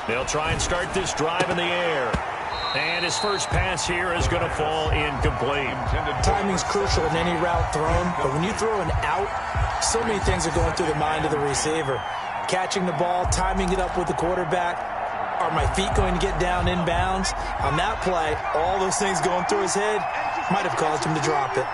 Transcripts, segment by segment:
They'll try and start this drive in the air. And his first pass here is going to fall incomplete. Timing's crucial in any route thrown, but when you throw an out, so many things are going through the mind of the receiver. Catching the ball, timing it up with the quarterback. Are my feet going to get down inbounds? On that play, all those things going through his head might have caused him to drop it.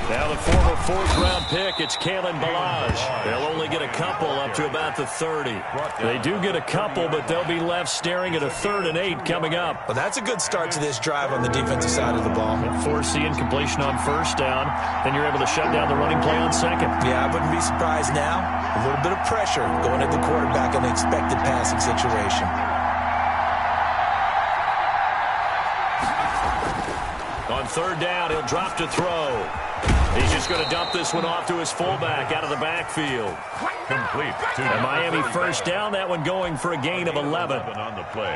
Now the former fourth-round pick, it's Kalen Balaj. They'll only get a couple up to about the 30. They do get a couple, but they'll be left staring at a 3rd and 8 coming up. Well, that's a good start to this drive on the defensive side of the ball. Force the incompletion on first down, then you're able to shut down the running play on second. Yeah, I wouldn't be surprised now. A little bit of pressure going at the quarterback in the expected passing situation. On 3rd down, he'll drop to throw. He's just going to dump this one off to his fullback out of the backfield. Complete. And Miami first down, that one going for a gain of 11.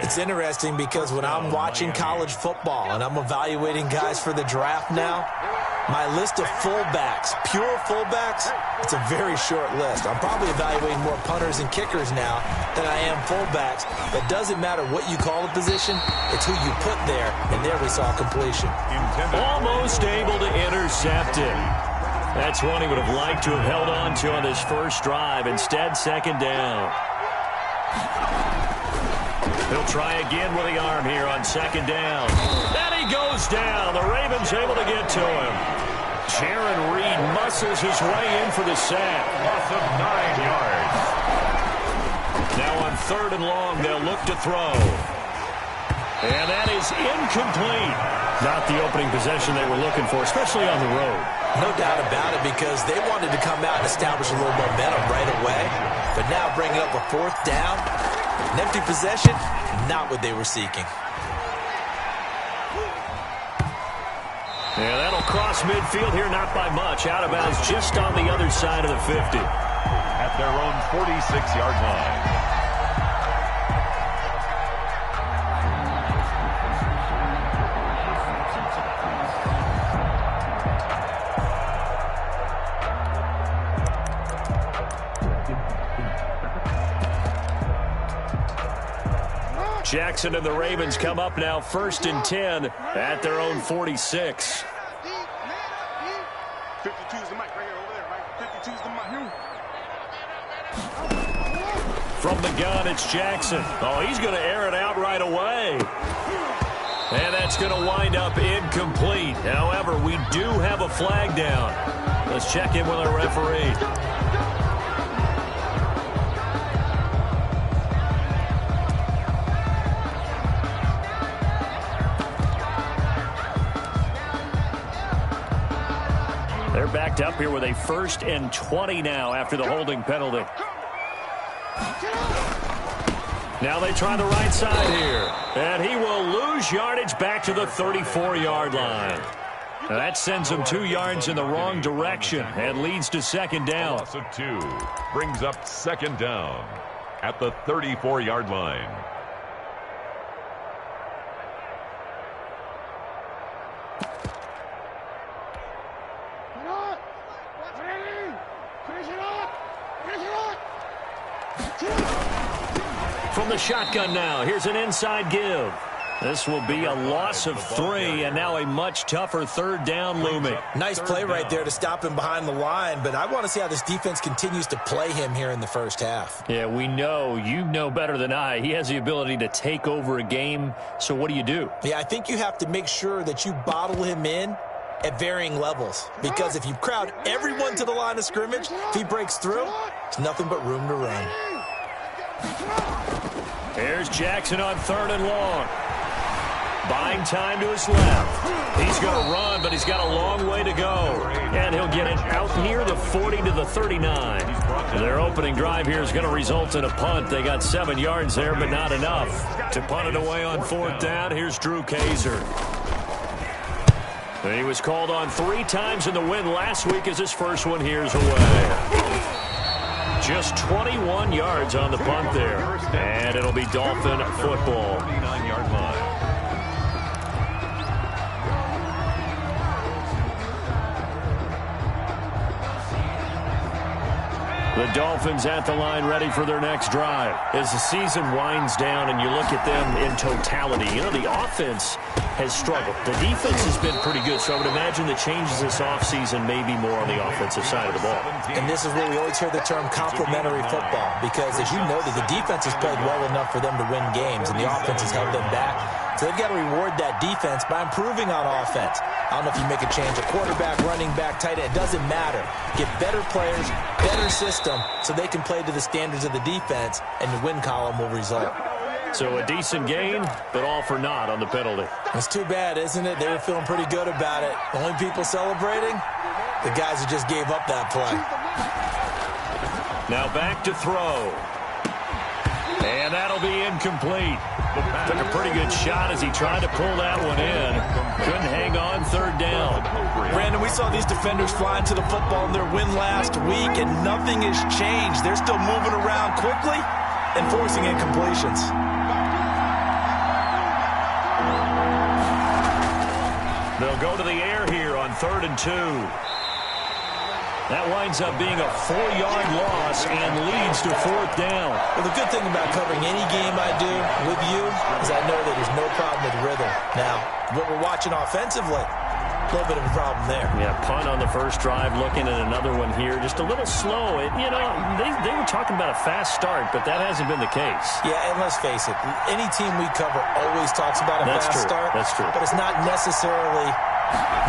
It's interesting because when I'm watching college football and I'm evaluating guys for the draft now, my list of fullbacks, pure fullbacks, it's a very short list. I'm probably evaluating more punters and kickers now than I am fullbacks. But it doesn't matter what you call the position, it's who you put there. And there we saw completion. Almost able to intercept it. That's one he would have liked to have held on to on his first drive. Instead, 2nd down. He'll try again with the arm here on 2nd down. And he goes down. The Ravens able to get to him. Jaron Reed muscles his way in for the sack. Loss of 9 yards. Now on 3rd and long, they'll look to throw. And that is incomplete. Not the opening possession they were looking for, especially on the road. No doubt about it, because they wanted to come out and establish a little momentum right away. But now bringing up a 4th down, an empty possession, not what they were seeking. Yeah, that'll cross midfield here, not by much. Out of bounds just on the other side of the 50. At their own 46-yard line. Jackson and the Ravens come up now 1st and 10 at their own 46. 52's the mic right here over there, right? 52's the mic. From the gun, it's Jackson. Oh, he's going to air it out right away. And that's going to wind up incomplete. However, we do have a flag down. Let's check in with our referee. They're backed up here with a 1st and 20 now after the holding penalty. Now they try the right side here. And he will lose yardage back to the 34-yard line. Now that sends him 2 yards in the wrong direction and leads to 2nd down. Loss of 2 brings up 2nd down at the 34-yard line. From the shotgun now, here's an inside give. This will be a loss of 3, and now a much tougher 3rd down looming. Nice play right there to stop him behind the line, but I want to see how this defense continues to play him here in the first half. Yeah, we know. You know better than I. He has the ability to take over a game, so what do? Yeah, I think you have to make sure that you bottle him in at varying levels, because if you crowd everyone to the line of scrimmage, if he breaks through, it's nothing but room to run. Here's Jackson on 3rd and long. Buying time to his left. He's going to run, but he's got a long way to go. And he'll get it out near the 40 to the 39. Their opening drive here is going to result in a punt. They got 7 yards there, but not enough. To punt it away on 4th down, here's Drew Kaiser. He was called on 3 times in the win last week as his first one here's away. Just 21 yards on the punt there. And it'll be Dolphin football. 39-yard line. The Dolphins at the line ready for their next drive. As the season winds down and you look at them in totality, you know, the offense has struggled. The defense has been pretty good, so I would imagine the changes this offseason may be more on the offensive side of the ball. And this is where we always hear the term complementary football, because as you noted, the defense has played well enough for them to win games, and the offense has held them back. So they've got to reward that defense by improving on offense. I don't know if you make a change, a quarterback, running back, tight end, it doesn't matter. Get better players, better system, so they can play to the standards of the defense, and the win column will result. So a decent gain, but all for naught on the penalty. It's too bad, isn't it? They were feeling pretty good about it. The only people celebrating, the guys who just gave up that play. Now back to throw. And that'll be incomplete. Took a pretty good shot as he tried to pull that one in. Couldn't hang on, third down. Brandon, we saw these defenders flying to the football in their win last week, and nothing has changed. They're still moving around quickly and forcing incompletions. They'll go to the air here on 3rd and 2. That winds up being a 4-yard loss and leads to 4th down. Well, the good thing about covering any game I do with you is I know that there's no problem with rhythm. Now, what we're watching offensively, a little bit of a problem there. Yeah, punt on the first drive, looking at another one here. Just a little slow. You know, they were talking about a fast start, but that hasn't been the case. Yeah, and let's face it, any team we cover always talks about a fast start. That's true. But it's not necessarily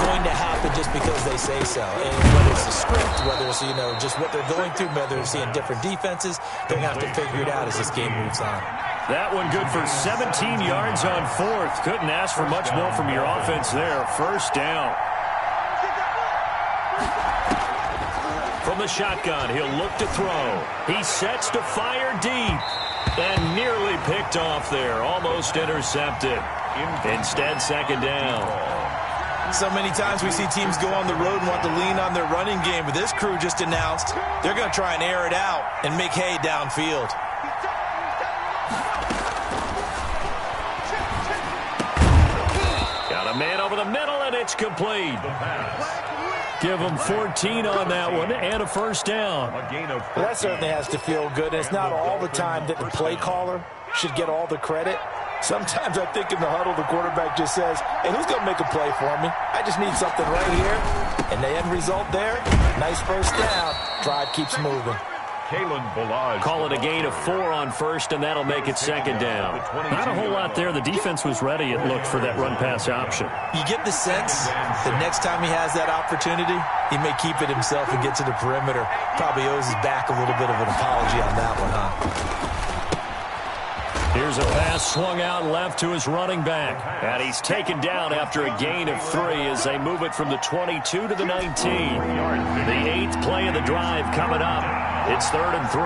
going to happen just because they say so. And whether it's the script, whether it's, you know, just what they're going through, whether they're seeing different defenses, they're going to have to figure it out as this game moves on. That one good for 17 yards on 4th. Couldn't ask for much more from your offense there. First down. From the shotgun, he'll look to throw. He sets to fire deep. And nearly picked off there. Almost intercepted. Instead, second down. So many times we see teams go on the road and want to lean on their running game, but this crew just announced they're going to try and air it out and make hay downfield. Got a man over the middle, and it's complete. Give them 14 on that one and a first down. Well, that certainly has to feel good, and it's not all the time that the play caller should get all the credit. Sometimes I think in the huddle, the quarterback just says, hey, who's going to make a play for me? I just need something right here. And the end result there, nice first down. Drive keeps moving. Call it a gain of 4 on first, and that'll make it second down. Not a whole lot there. The defense was ready, it looked, for that run-pass option. You get the sense that next time he has that opportunity, he may keep it himself and get to the perimeter. Probably owes his back a little bit of an apology on that one, huh? Here's a pass swung out left to his running back. And he's taken down after a gain of 3 as they move it from the 22 to the 19. The 8th play of the drive coming up. It's 3rd and 3.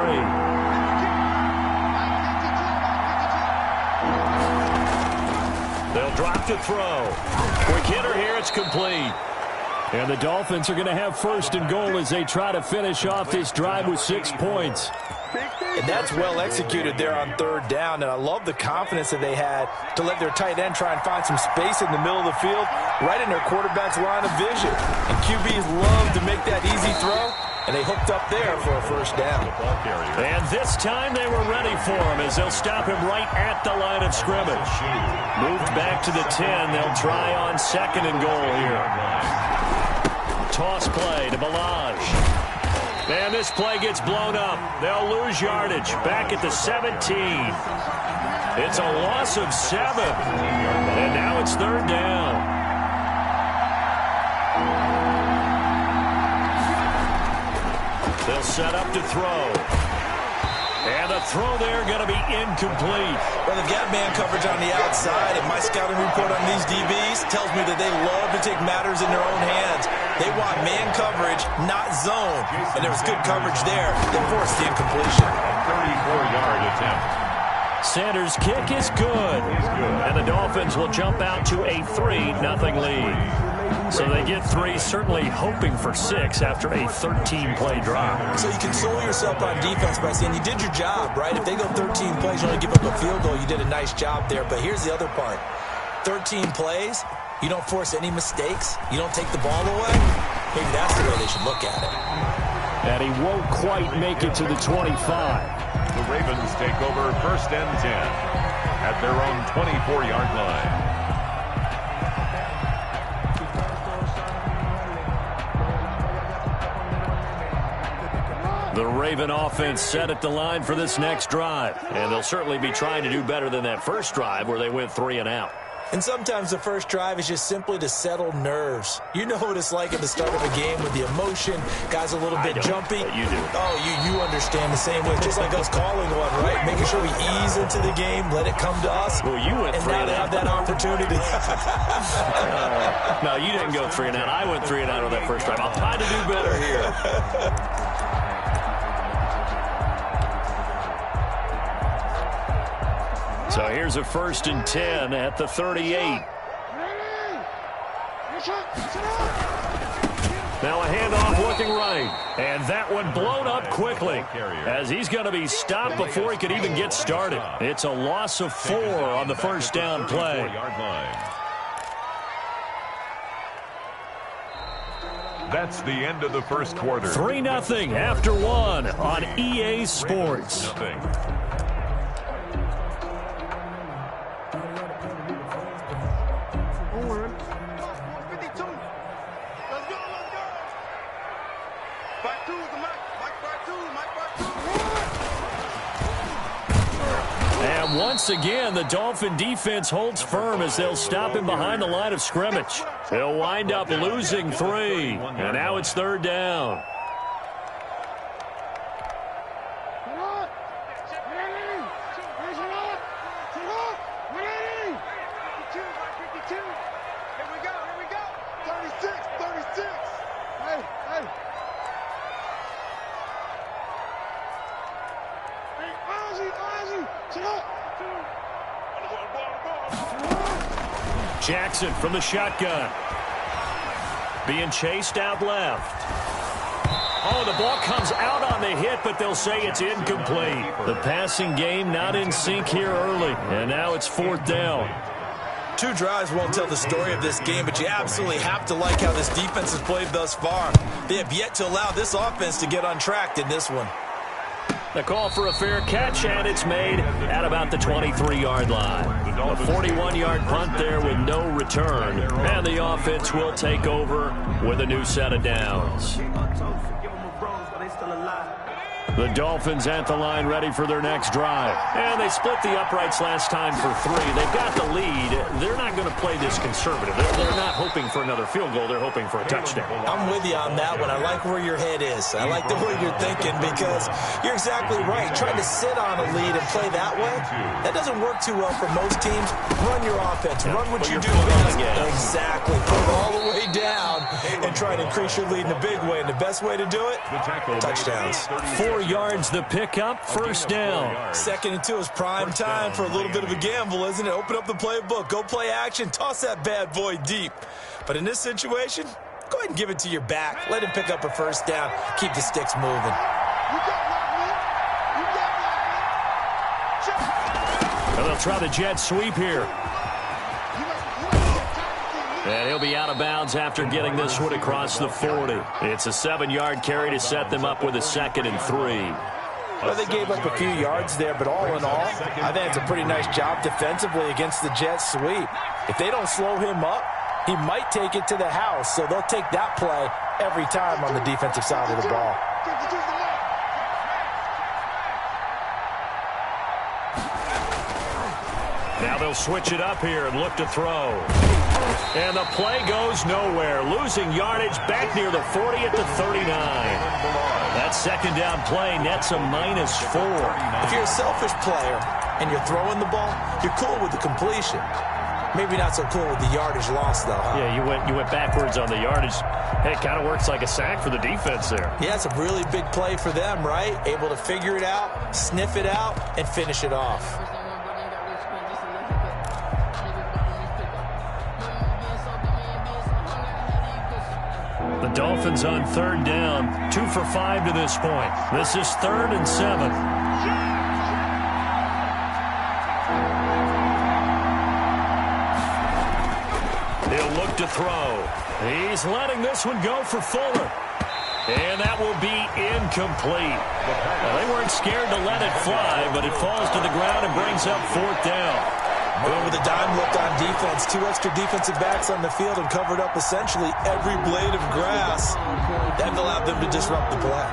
They'll drop to throw. Quick hitter here, it's complete. And the Dolphins are going to have 1st and goal as they try to finish off this drive with 6 points. And that's well executed there on 3rd down. And I love the confidence that they had to let their tight end try and find some space in the middle of the field, right in their quarterback's line of vision. And QBs love to make that easy throw, and they hooked up there for a first down. And this time they were ready for him as they'll stop him right at the line of scrimmage. Moved back to the 10. They'll try on 2nd and goal here. Toss play to Balaj. And this play gets blown up. They'll lose yardage. Back at the 17. It's a loss of 7. And now it's 3rd down. They'll set up to throw. And the throw there going to be incomplete. Well, they've got man coverage on the outside, and my scouting report on these DBs tells me that they love to take matters in their own hands. They want man coverage, not zone. And there was good coverage there. They forced the incompletion. 34-yard attempt. Sanders' kick is good. And the Dolphins will jump out to a 3-0 lead. So they get 3, certainly hoping for 6 after a 13-play drive. So you console yourself on defense by saying you did your job, right? If they go 13 plays, you only give up a field goal, you did a nice job there. But here's the other part. 13 plays, you don't force any mistakes, you don't take the ball away. Maybe that's the way they should look at it. And he won't quite make it to the 25. The Ravens take over 1st and 10 at their own 24-yard line. The Raven offense set at the line for this next drive. And they'll certainly be trying to do better than that first drive where they went 3 and out. And sometimes the first drive is just simply to settle nerves. You know what it's like at the start of a game with the emotion. Guys a little bit jumpy. You do. Oh, you understand the same way. Just like us calling one, right? Making sure we ease into the game, let it come to us. Well, you went 3 and out. And now they have that opportunity. No, you didn't go 3 and out. I went 3 and out on that first drive. I'll try to do better here. So here's a 1st and 10 at the 38. Now a handoff looking right. And that one blown up quickly as he's going to be stopped before he could even get started. It's a loss of 4 on the first down play. That's the end of the first quarter. 3-0 after 1 on EA Sports. And once again, the Dolphin defense holds firm as they'll stop him behind the line of scrimmage. They'll wind up losing 3, and now it's 3rd down. Jackson from the shotgun. Being chased out left. Oh, the ball comes out on the hit, but they'll say it's incomplete. The passing game not in sync here early, and now it's 4th down. 2 drives won't tell the story of this game, but you absolutely have to like how this defense has played thus far. They have yet to allow this offense to get untracked in this one. The call for a fair catch, and it's made at about the 23-yard line. A 41-yard punt there with no return. And the offense will take over with a new set of downs. The Dolphins at the line ready for their next drive. And they split the uprights last time for 3. They've got the lead. They're not going to play this conservative. They're not hoping for another field goal. They're hoping for a touchdown. I'm with you on that one. I like where your head is. I like the way you're thinking because you're exactly right. Trying to sit on a lead and play that way, that doesn't work too well for most teams. Run your offense. Run what you do best. Exactly. Put it all the way down and try to increase your lead in a big way. And the best way to do it, touchdowns. 4 yards the pickup, 1st down. 2nd and 2 is prime time for a little bit of a gamble, isn't it? Open up the playbook, go play action, toss that bad boy deep. But in this situation, go ahead and give it to your back. Let him pick up a 1st down. Keep the sticks moving. And they'll try the jet sweep here. And he'll be out of bounds after getting this one across the 40. It's a 7-yard carry to set them up with a 2nd and 3. Well, they gave up a few yards there, but all in all, I think it's a pretty nice job defensively against the jet sweep. If they don't slow him up, he might take it to the house, so they'll take that play every time on the defensive side of the ball. Now they'll switch it up here and look to throw. And the play goes nowhere. Losing yardage back near the 40 at the 39. That 2nd down play nets a -4. If you're a selfish player and you're throwing the ball, you're cool with the completion. Maybe not so cool with the yardage loss, though, huh? Yeah, you went backwards on the yardage. Hey, it kind of works like a sack for the defense there. Yeah, it's a really big play for them, right? Able to figure it out, sniff it out, and finish it off. The Dolphins on third down, 2 for 5 to this point. This is 3rd and 7. He'll look to throw. He's letting this one go for Fuller. And that will be incomplete. Now, they weren't scared to let it fly, but it falls to the ground and brings up 4th down. Well, with a dime look on defense, 2 extra defensive backs on the field and covered up essentially every blade of grass. That allowed them to disrupt the play.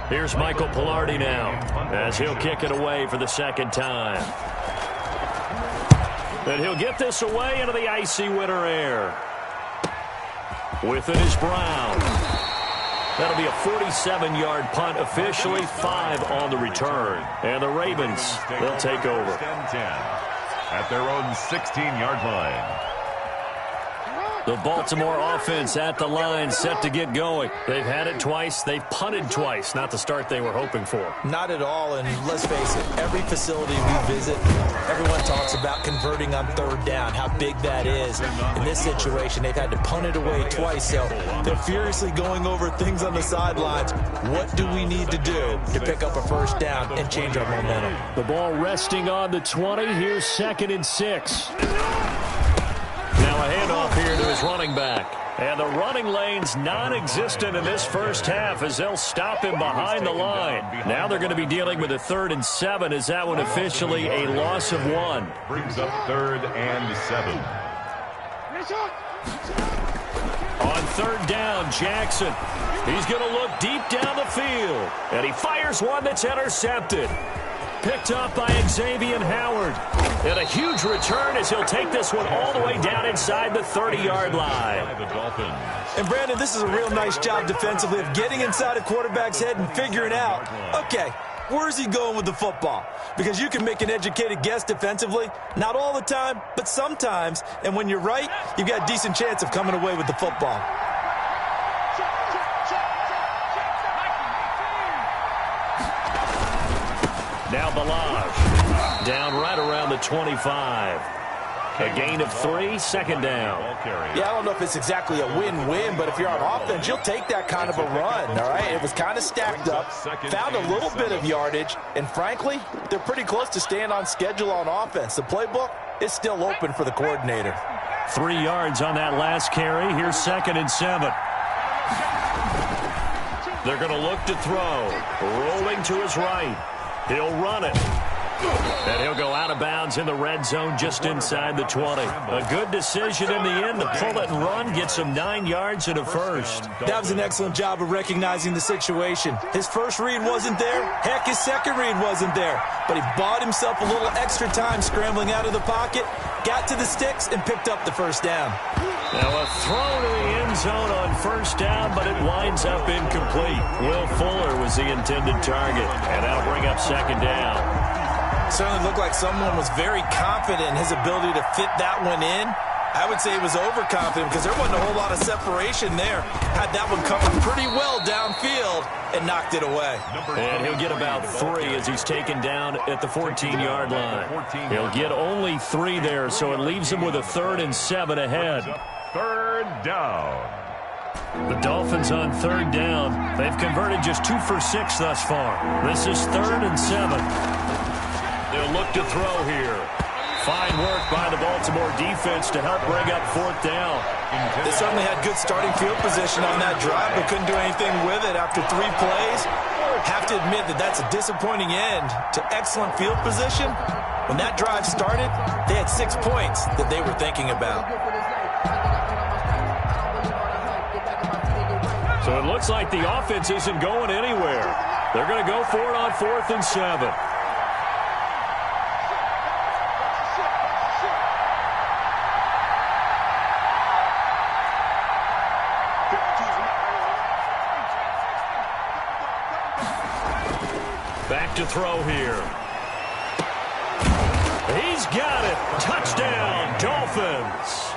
Here's Michael Pilardi now, as he'll kick it away for the 2nd time. And he'll get this away into the icy winter air. With it is Brown. That'll be a 47-yard punt, officially 5 on the return. And the Ravens, they'll take over. At their own 16-yard line. The Baltimore offense at the line, set to get going. They've had it twice. They've punted twice. Not the start they were hoping for. Not at all, and let's face it, every facility we visit, everyone talks about converting on 3rd down, how big that is. In this situation, they've had to punt it away twice, so they're furiously going over things on the sidelines. What do we need to do to pick up a 1st down and change our momentum? The ball resting on the 20. Here's 2nd and 6. Now a handoff here to his running back. And the running lane's non-existent in this first half as they'll stop him behind the line. Now they're going to be dealing with a 3rd and 7. Is that one officially a loss of 1? Brings up 3rd and 7. On 3rd down, Jackson. He's going to look deep down the field. And he fires one that's intercepted. Picked up by Xavier Howard. And a huge return as he'll take this one all the way down inside the 30-yard line. And, Brandon, this is a real nice job defensively of getting inside a quarterback's head and figuring out, okay, where's he going with the football? Because you can make an educated guess defensively. Not all the time, but sometimes. And when you're right, you've got a decent chance of coming away with the football. Now Balaj, down right around the 25. A gain of 3, 2nd down. Yeah, I don't know if it's exactly a win-win, but if you're on offense, you'll take that kind of a run, all right? It was kind of stacked up, found a little bit of yardage, and frankly, they're pretty close to staying on schedule on offense. The playbook is still open for the coordinator. 3 yards on that last carry. Here's 2nd and 7. They're going to look to throw. Rolling to his right. He'll run it. And he'll go out of bounds in the red zone just inside the 20. A good decision in the end to pull it and run, get some 9 yards and a 1st. That was an excellent job of recognizing the situation. His first read wasn't there. Heck, his second read wasn't there. But he bought himself a little extra time scrambling out of the pocket, got to the sticks, and picked up the 1st down. Now a throw to the end zone on 1st down, but it winds up incomplete. Will Fuller was the intended target, and that'll bring up 2nd down. Certainly looked like someone was very confident in his ability to fit that one in. I would say he was overconfident because there wasn't a whole lot of separation there. Had that one covered pretty well downfield and knocked it away. And he'll get about 3 as he's taken down at the 14-yard line. He'll get only 3 there, so it leaves him with a 3rd and 7 ahead. 3rd down. The Dolphins on 3rd down. They've converted just 2 for 6 thus far. This is 3rd and 7. They'll look to throw here. Fine work by the Baltimore defense to help bring up 4th down. They certainly had good starting field position on that drive, but couldn't do anything with it after 3 plays. Have to admit that that's a disappointing end to excellent field position. When that drive started, they had 6 points that they were thinking about. So it looks like the offense isn't going anywhere. They're going to go for it on 4th and 7. Back to throw here. He's got it. Touchdown, Dolphins.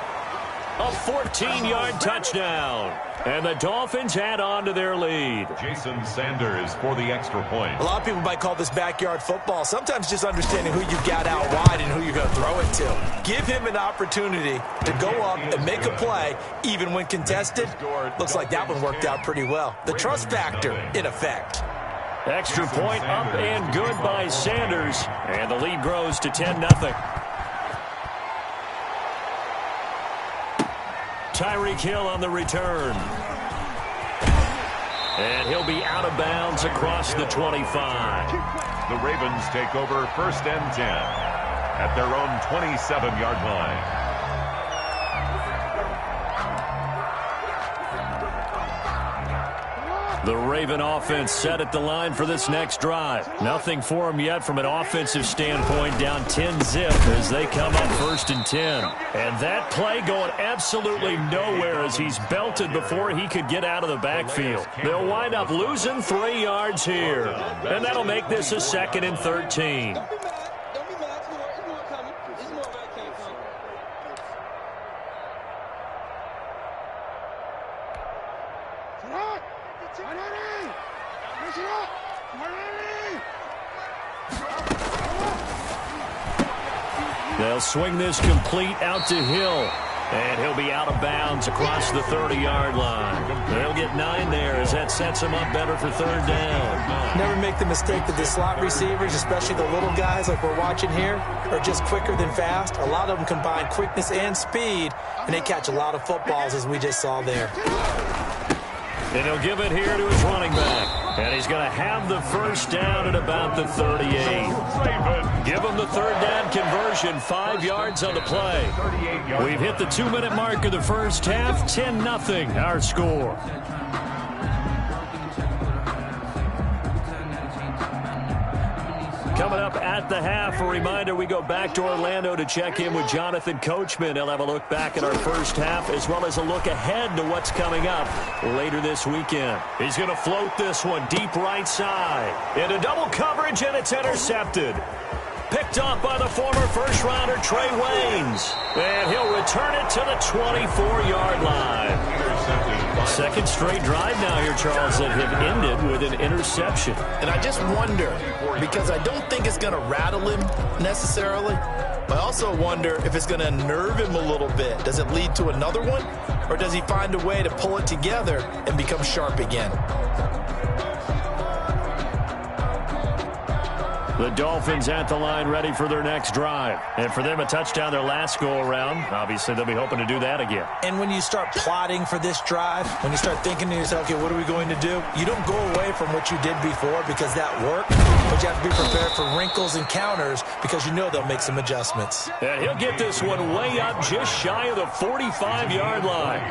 A 14-yard touchdown. And the Dolphins add on to their lead. Jason Sanders for the extra point. A lot of people might call this backyard football. Sometimes just understanding who you've got out wide and who you're going to throw it to. Give him an opportunity to go up and make a play, even when contested. Looks like that one worked out pretty well. The trust factor in effect. Extra point up and good by Sanders. And the lead grows to 10-0. Tyreek Hill on the return. And he'll be out of bounds across the 25. The Ravens take over 1st and 10 at their own 27-yard line. The Raven offense set at the line for this next drive. Nothing for them yet from an offensive standpoint, down 10-zip as they come up 1st and 10. And that play going absolutely nowhere as he's belted before he could get out of the backfield. They'll wind up losing 3 yards here. And that'll make this a 2nd and 13. They'll swing this complete out to Hill. And he'll be out of bounds across the 30-yard line. They'll get 9 there as that sets them up better for 3rd down. Never make the mistake that the slot receivers, especially the little guys like we're watching here, are just quicker than fast. A lot of them combine quickness and speed, and they catch a lot of footballs as we just saw there. And he'll give it here to his running back. And he's going to have the 1st down at about the 38. Give him the 3rd down conversion, 5 yards on the play. We've hit the 2-minute mark of the first half, 10-0 our score. Coming up at the half, a reminder, we go back to Orlando to check in with Jonathan Coachman. He'll have a look back at our first half as well as a look ahead to what's coming up later this weekend. He's going to float this one deep right side. Into double coverage, and it's intercepted. Picked off by the former first-rounder Trey Waynes. And he'll return it to the 24-yard line. Second straight drive now here, Charles, that have ended with an interception. And I just wonder, because I don't think it's going to rattle him necessarily, but I also wonder if it's going to unnerve him a little bit. Does it lead to another one, or does he find a way to pull it together and become sharp again? The Dolphins at the line ready for their next drive. And for them, a touchdown their last go-around. Obviously, they'll be hoping to do that again. And when you start plotting for this drive, when you start thinking to yourself, okay, what are we going to do? You don't go away from what you did before because that worked, but you have to be prepared for wrinkles and counters because you know they'll make some adjustments. And he'll get this one way up just shy of the 45-yard line.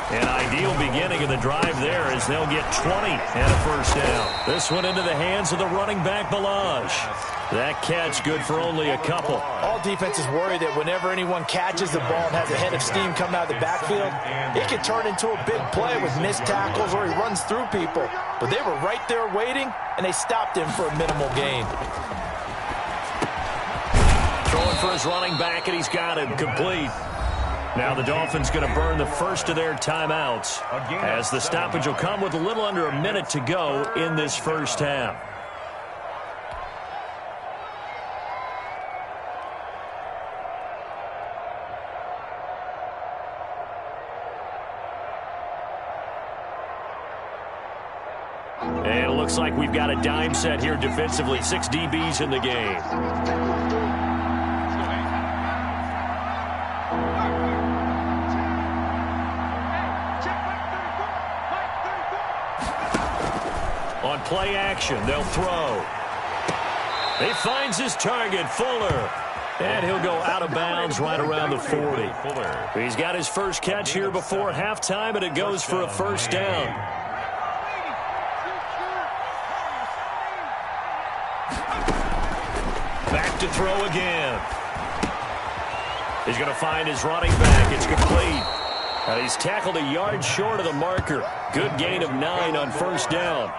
An ideal beginning of the drive there as they'll get 20 and a 1st down. This one into the hands of the running back, Balaj. That catch good for only a couple. All defenses worry that whenever anyone catches the ball and has a head of steam coming out of the backfield, it can turn into a big play with missed tackles or he runs through people. But they were right there waiting, and they stopped him for a minimal gain. Throwing for his running back, and he's got him complete. Now the Dolphins going to burn the first of their timeouts as the stoppage will come with a little under a minute to go in this first half. And it looks like we've got a dime set here defensively. 6 DBs in the game. On play action, they'll throw. He finds his target, Fuller. And he'll go out of bounds right around the 40. He's got his first catch here before halftime, and it goes for a 1st down. Back to throw again. He's going to find his running back. It's complete. And he's tackled a yard short of the marker. Good gain of 9 on 1st down.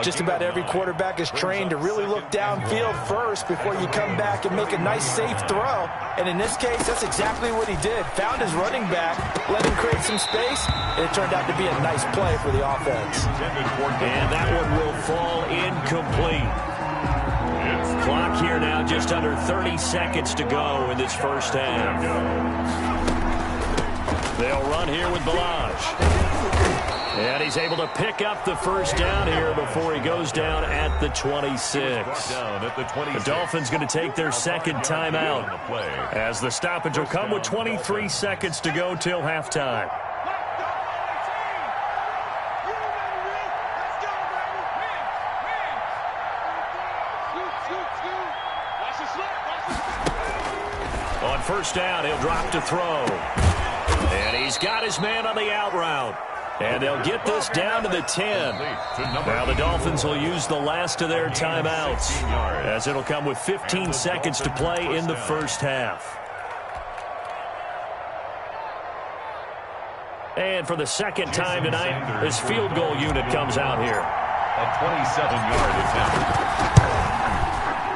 Just about every quarterback is trained to really look downfield first before you come back and make a nice, safe throw. And in this case, that's exactly what he did. Found his running back, let him create some space, and it turned out to be a nice play for the offense. And that one will fall incomplete. Clock here now, just under 30 seconds to go in this first half. They'll run here with Balaj. And he's able to pick up the first down here before he goes down at the 26. The Dolphins going to take their second timeout as the stoppage will come with 23 seconds to go till halftime. On first down, he'll drop to throw. And he's got his man on the out route. And they'll get this down to the 10. Now the Dolphins will use the last of their timeouts, as it'll come with 15 seconds to play in the first half. And for the second time tonight, this field goal unit comes out here. A 27-yard attempt.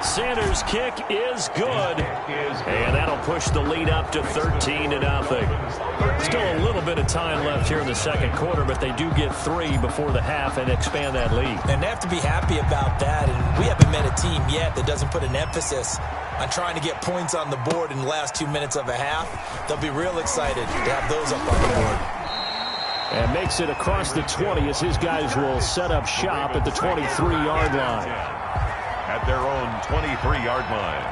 Sanders' kick is good, and that'll push the lead up to 13-0. Still a little bit of time left here in the second quarter, but they do get 3 before the half and expand that lead. And they have to be happy about that, and we haven't met a team yet that doesn't put an emphasis on trying to get points on the board in the last 2 minutes of a half. They'll be real excited to have those up on the board. And makes it across the 20 as his guys will set up shop at the 23-yard line. At their own 23-yard line.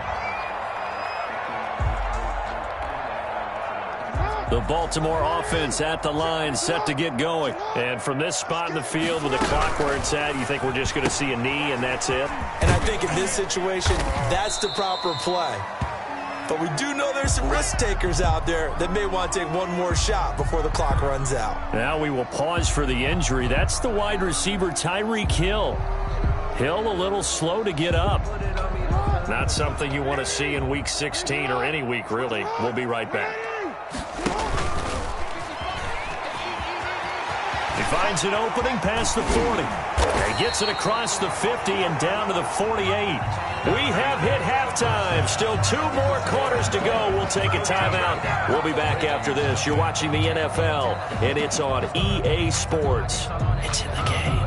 The Baltimore offense at the line, set to get going. And from this spot in the field with the clock where it's at, you think we're just going to see a knee and that's it? And I think in this situation, that's the proper play. But we do know there's some risk takers out there that may want to take one more shot before the clock runs out. Now we will pause for the injury. That's the wide receiver, Tyreek Hill. Hill a little slow to get up. Not something you want to see in Week 16 or any week, really. We'll be right back. He finds an opening past the 40. He gets it across the 50 and down to the 48. We have hit halftime. Still 2 more quarters to go. We'll take a timeout. We'll be back after this. You're watching the NFL, and it's on EA Sports. It's in the game.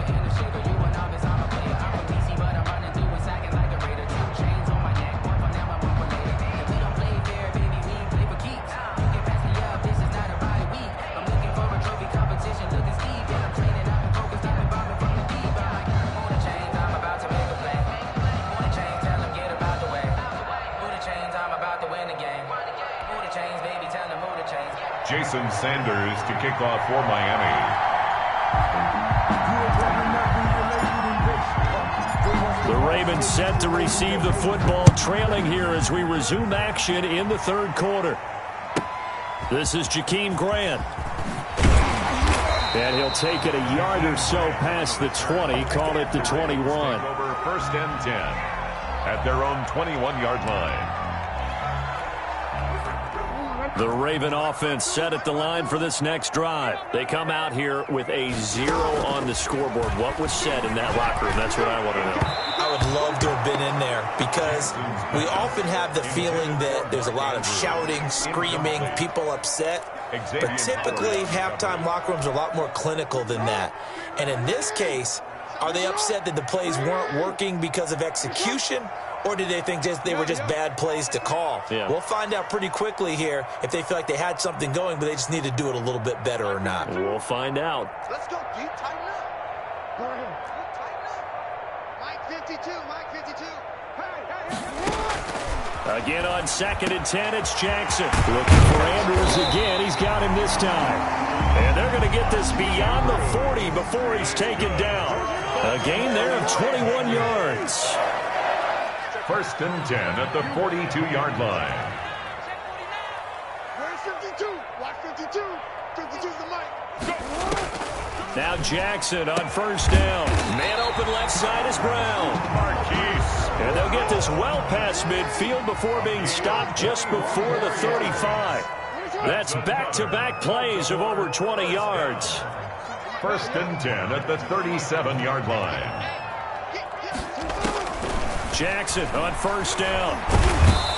Jason Sanders to kick off for Miami. The Ravens set to receive the football, trailing here as we resume action in the third quarter. This is Jakeem Grant. And he'll take it a yard or so past the 20, call it the 21. Over first and 10 at their own 21-yard line. The Raven offense set at the line for this next drive. They come out here with a 0 on the scoreboard. What was said in that locker room? That's what I want to know. I would love to have been in there because we often have the feeling that there's a lot of shouting, screaming, people upset. But typically, halftime locker rooms are a lot more clinical than that. And in this case, are they upset that the plays weren't working because of execution? Or did they think they were just bad plays to call? Yeah. We'll find out pretty quickly here if they feel like they had something going, but they just need to do it a little bit better or not. We'll find out. Let's go, D. Tighten up. Go ahead. Tighten up. Mike 52. Mike 52. Hey. Again on 2nd and 10, it's Jackson. Looking for Andrews again. He's got him this time. And they're going to get this beyond the 40 before he's taken down. A gain there of 21 yards. First and 10 at the 42-yard line. Where's 52? Watch 52. 52's the mic. Now Jackson on first down. Man open left side is Brown. Marquise. And they'll get this well past midfield before being stopped just before the 35. That's back-to-back plays of over 20 yards. First and 10 at the 37-yard line. Jackson on first down.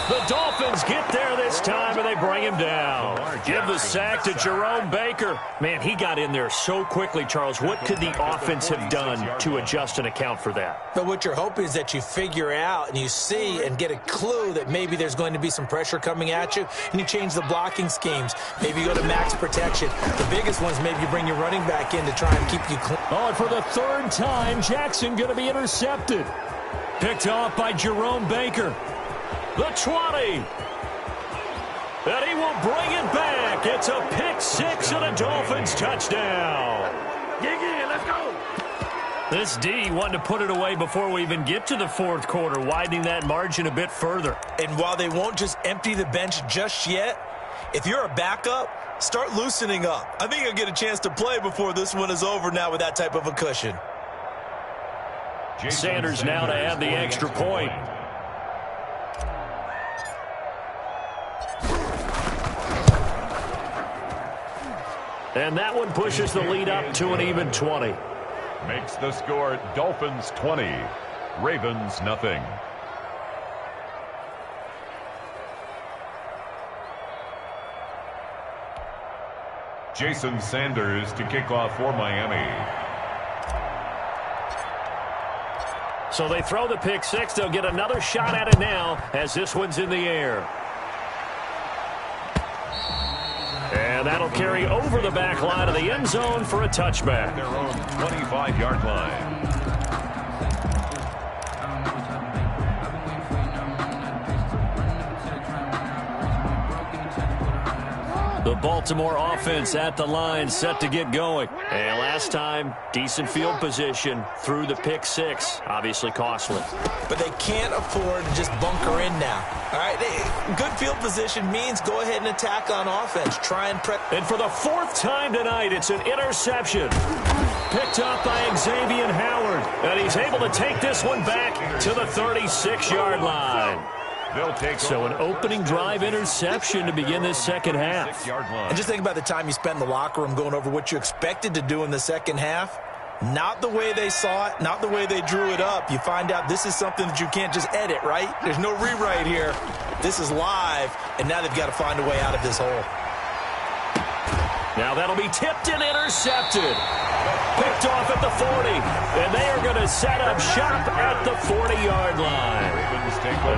The Dolphins get there this time, and they bring him down. Give the sack to Jerome Baker. Man, he got in there so quickly, Charles. What could the offense have done to adjust and account for that? But what you're hoping is that you figure out and you see and get a clue that maybe there's going to be some pressure coming at you, and you change the blocking schemes. Maybe you go to max protection. The biggest ones, maybe you bring your running back in to try and keep you clean. Oh, and for the third time, Jackson going to be intercepted. Picked off by Jerome Baker. The 20. And he will bring it back. It's a pick six and a Dolphins touchdown. Dig in, let's go. This D wanted to put it away before we even get to the fourth quarter, widening that margin a bit further. And while they won't just empty the bench just yet, if you're a backup, start loosening up. I think you'll get a chance to play before this one is over now with that type of a cushion. Sanders now to add the extra point. And that one pushes the lead up to an even 20. Makes the score Dolphins 20, Ravens nothing. Jason Sanders to kick off for Miami. So they throw the pick six. They'll get another shot at it now as this one's in the air. And that'll carry over the back line of the end zone for a touchback. Their own 25-yard line. The Baltimore offense at the line, set to get going. And last time, decent field position through the pick six. Obviously costly. But they can't afford to just bunker in now. All right, good field position means go ahead and attack on offense. Try and press. And for the fourth time tonight, it's an interception. Picked up by Xavier Howard. And he's able to take this one back to the 36-yard line. So an opening drive interception to begin this second half. And just think about the time you spent in the locker room going over what you expected to do in the second half. Not the way they saw it, not the way they drew it up. You find out this is something that you can't just edit, right? There's no rewrite here. This is live, and now they've got to find a way out of this hole. Now that'll be tipped and intercepted. Picked off at the 40. And they are going to set up shop at the 40-yard line.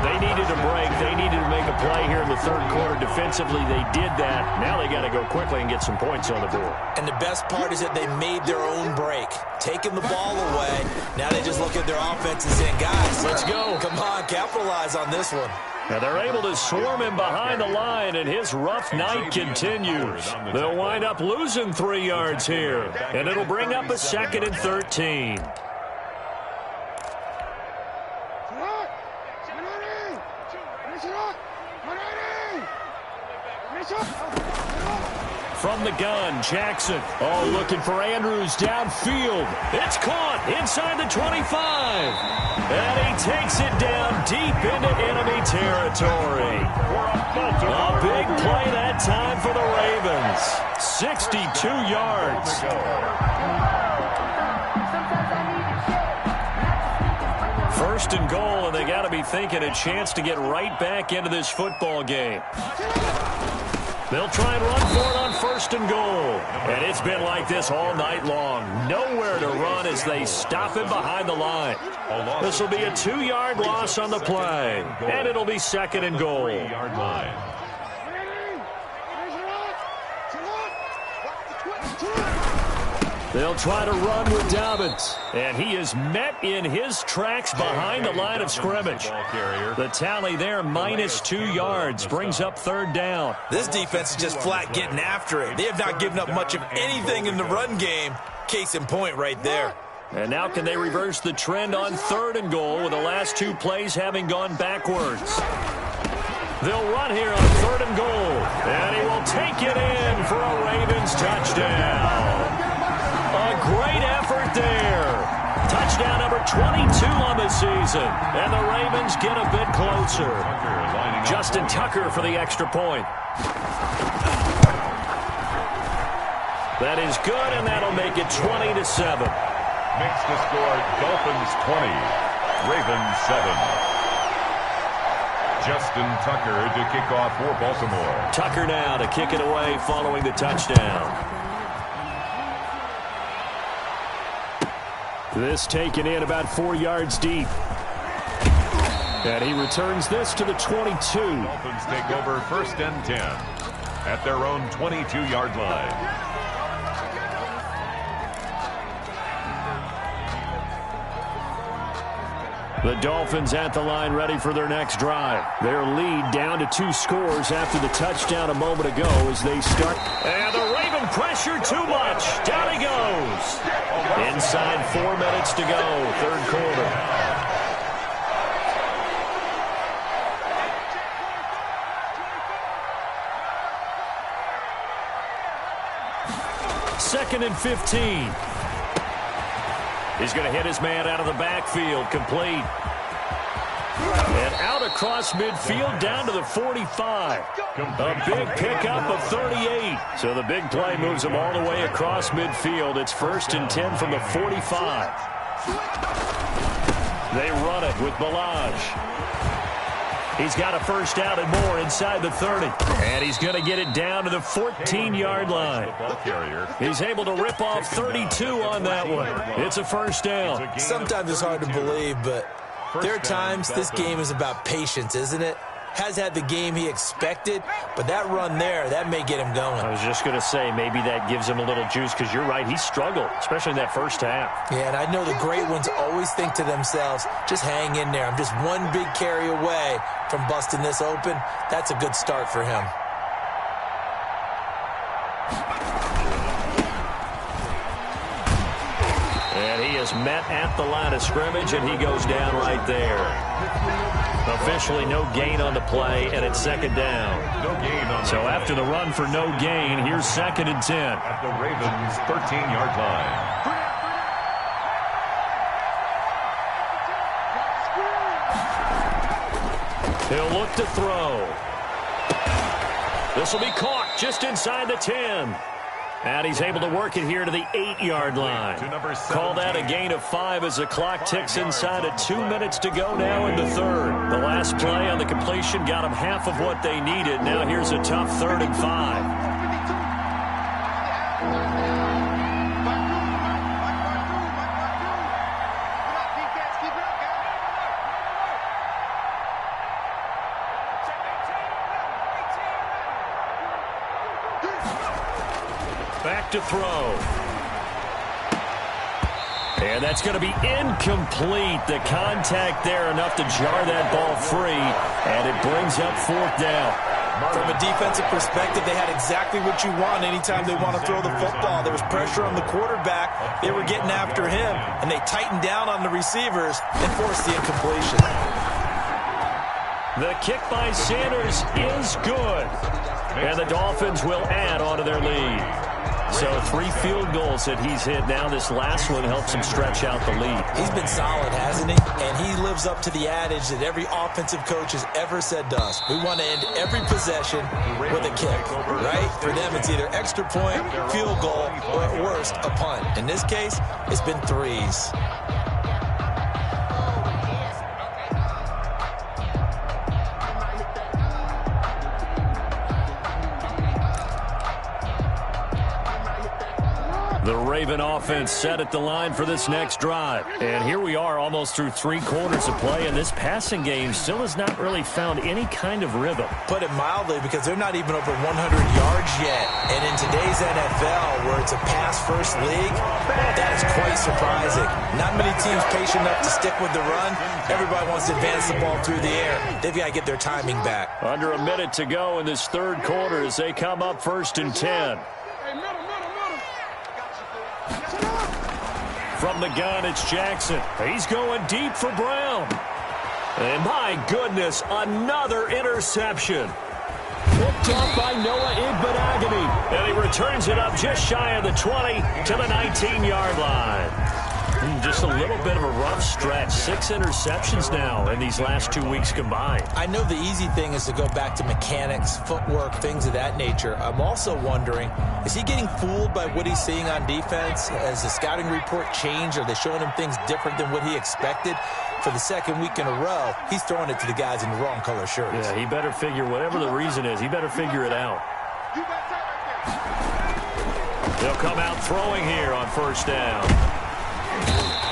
They needed a break. They needed to make a play here in the third quarter. Defensively, they did that. Now they got to go quickly and get some points on the board. And the best part is that they made their own break. Taking the ball away. Now they just look at their offense and saying, guys, let's go. Come on, capitalize on this one. Now they're able to swarm him behind the line, and his rough night continues. They'll wind up losing 3 yards here, and it'll bring up a 2nd and 13. From the gun, Jackson. Oh, looking for Andrews downfield. It's caught inside the 25. And he takes it down deep into enemy territory. A big play that time for the Ravens. 62 yards. First and goal, and they got to be thinking a chance to get right back into this football game. They'll try and run for it on first and goal. And it's been like this all night long. Nowhere to run as they stop him behind the line. This will be a 2-yard loss on the play. And it'll be 2nd and goal. They'll try to run with Dobbins. And he is met in his tracks behind the line of scrimmage. The tally there, -2 yards, brings up 3rd down. This defense is just flat getting after it. They have not given up much of anything in the run game. Case in point right there. And now can they reverse the trend on 3rd and goal with the last 2 plays having gone backwards? They'll run here on 3rd and goal. And he will take it in for a Ravens touchdown. A great effort there. Touchdown number 22 on the season. And the Ravens get a bit closer. Justin Tucker for the extra point. That is good, and that'll make it 20-7. Makes the score Dolphins 20, Ravens 7. Justin Tucker to kick off for Baltimore. Tucker now to kick it away following the touchdown. This taken in about 4 yards deep. And he returns this to the 22. Dolphins take over 1st and 10 at their own 22-yard line. The Dolphins at the line ready for their next drive. Their lead down to 2 scores after the touchdown a moment ago as they start. And the Raven pressure too much. Down he goes. Inside 4 minutes to go, 3rd quarter. Second and 15. He's going to hit his man out of the backfield, complete. And out across midfield down to the 45. A big pickup of 38. So the big play moves him all the way across midfield. It's 1st and 10 from the 45. They run it with Balaj. He's got a 1st down and more inside the 30. And he's going to get it down to the 14-yard line. He's able to rip off 32 on that one. It's a 1st down. Sometimes it's hard to believe, but there are times this game is about patience, isn't it? Has had the game he expected, but that run there, that may get him going. I was just going to say, maybe that gives him a little juice, because you're right, he struggled, especially in that 1st half. Yeah, and I know the great ones always think to themselves, just hang in there. I'm just one big carry away from busting this open. That's a good start for him. And he is met at the line of scrimmage, and he goes down right there. Officially no gain on the play, and it's 2nd down. No gain on so after the run for no gain, here's 2nd and 10. At the Ravens' 13-yard line. He'll look to throw. This will be caught just inside the 10. And he's able to work it here to the 8-yard line. Call that a gain of 5 as the clock ticks inside of 2 minutes to go now in the 3rd. The last play on the completion got them half of what they needed. Now here's a tough 3rd and 5. Back to throw. And that's going to be incomplete. The contact there enough to jar that ball free, and it brings up 4th down. From a defensive perspective, they had exactly what you want anytime they want to throw the football. There was pressure on the quarterback. They were getting after him, and they tightened down on the receivers and forced the incompletion. The kick by Sanders is good, and the Dolphins will add on to their lead. So 3 field goals that he's hit now. This last one helps him stretch out the lead. He's been solid, hasn't he? And he lives up to the adage that every offensive coach has ever said to us. We want to end every possession with a kick, right? For them, it's either extra point, field goal, or at worst, a punt. In this case, it's been 3s. The Raven offense set at the line for this next drive. And here we are almost through 3 quarters of play, and this passing game still has not really found any kind of rhythm. Put it mildly, because they're not even over 100 yards yet. And in today's NFL, where it's a pass-first league, that is quite surprising. Not many teams patient enough to stick with the run. Everybody wants to advance the ball through the air. They've got to get their timing back. Under a minute to go in this 3rd quarter as they come up 1st and 10. From the gun, it's Jackson. He's going deep for Brown. And my goodness, another interception. Picked up by Noah Igbenogany. And he returns it up just shy of the 20 to the 19-yard line. just a little bit of a rough stretch. 6 interceptions now in these last 2 weeks combined. I know the easy thing is to go back to mechanics, footwork, things of that nature. I'm also wondering, is he getting fooled by what he's seeing on defense? Has the scouting report changed? Are they showing him things different than what he expected? For the second week in a row, he's throwing it to the guys in the wrong color shirts. Yeah, he better figure, whatever the reason is, he better figure it out. They'll come out throwing here on first down.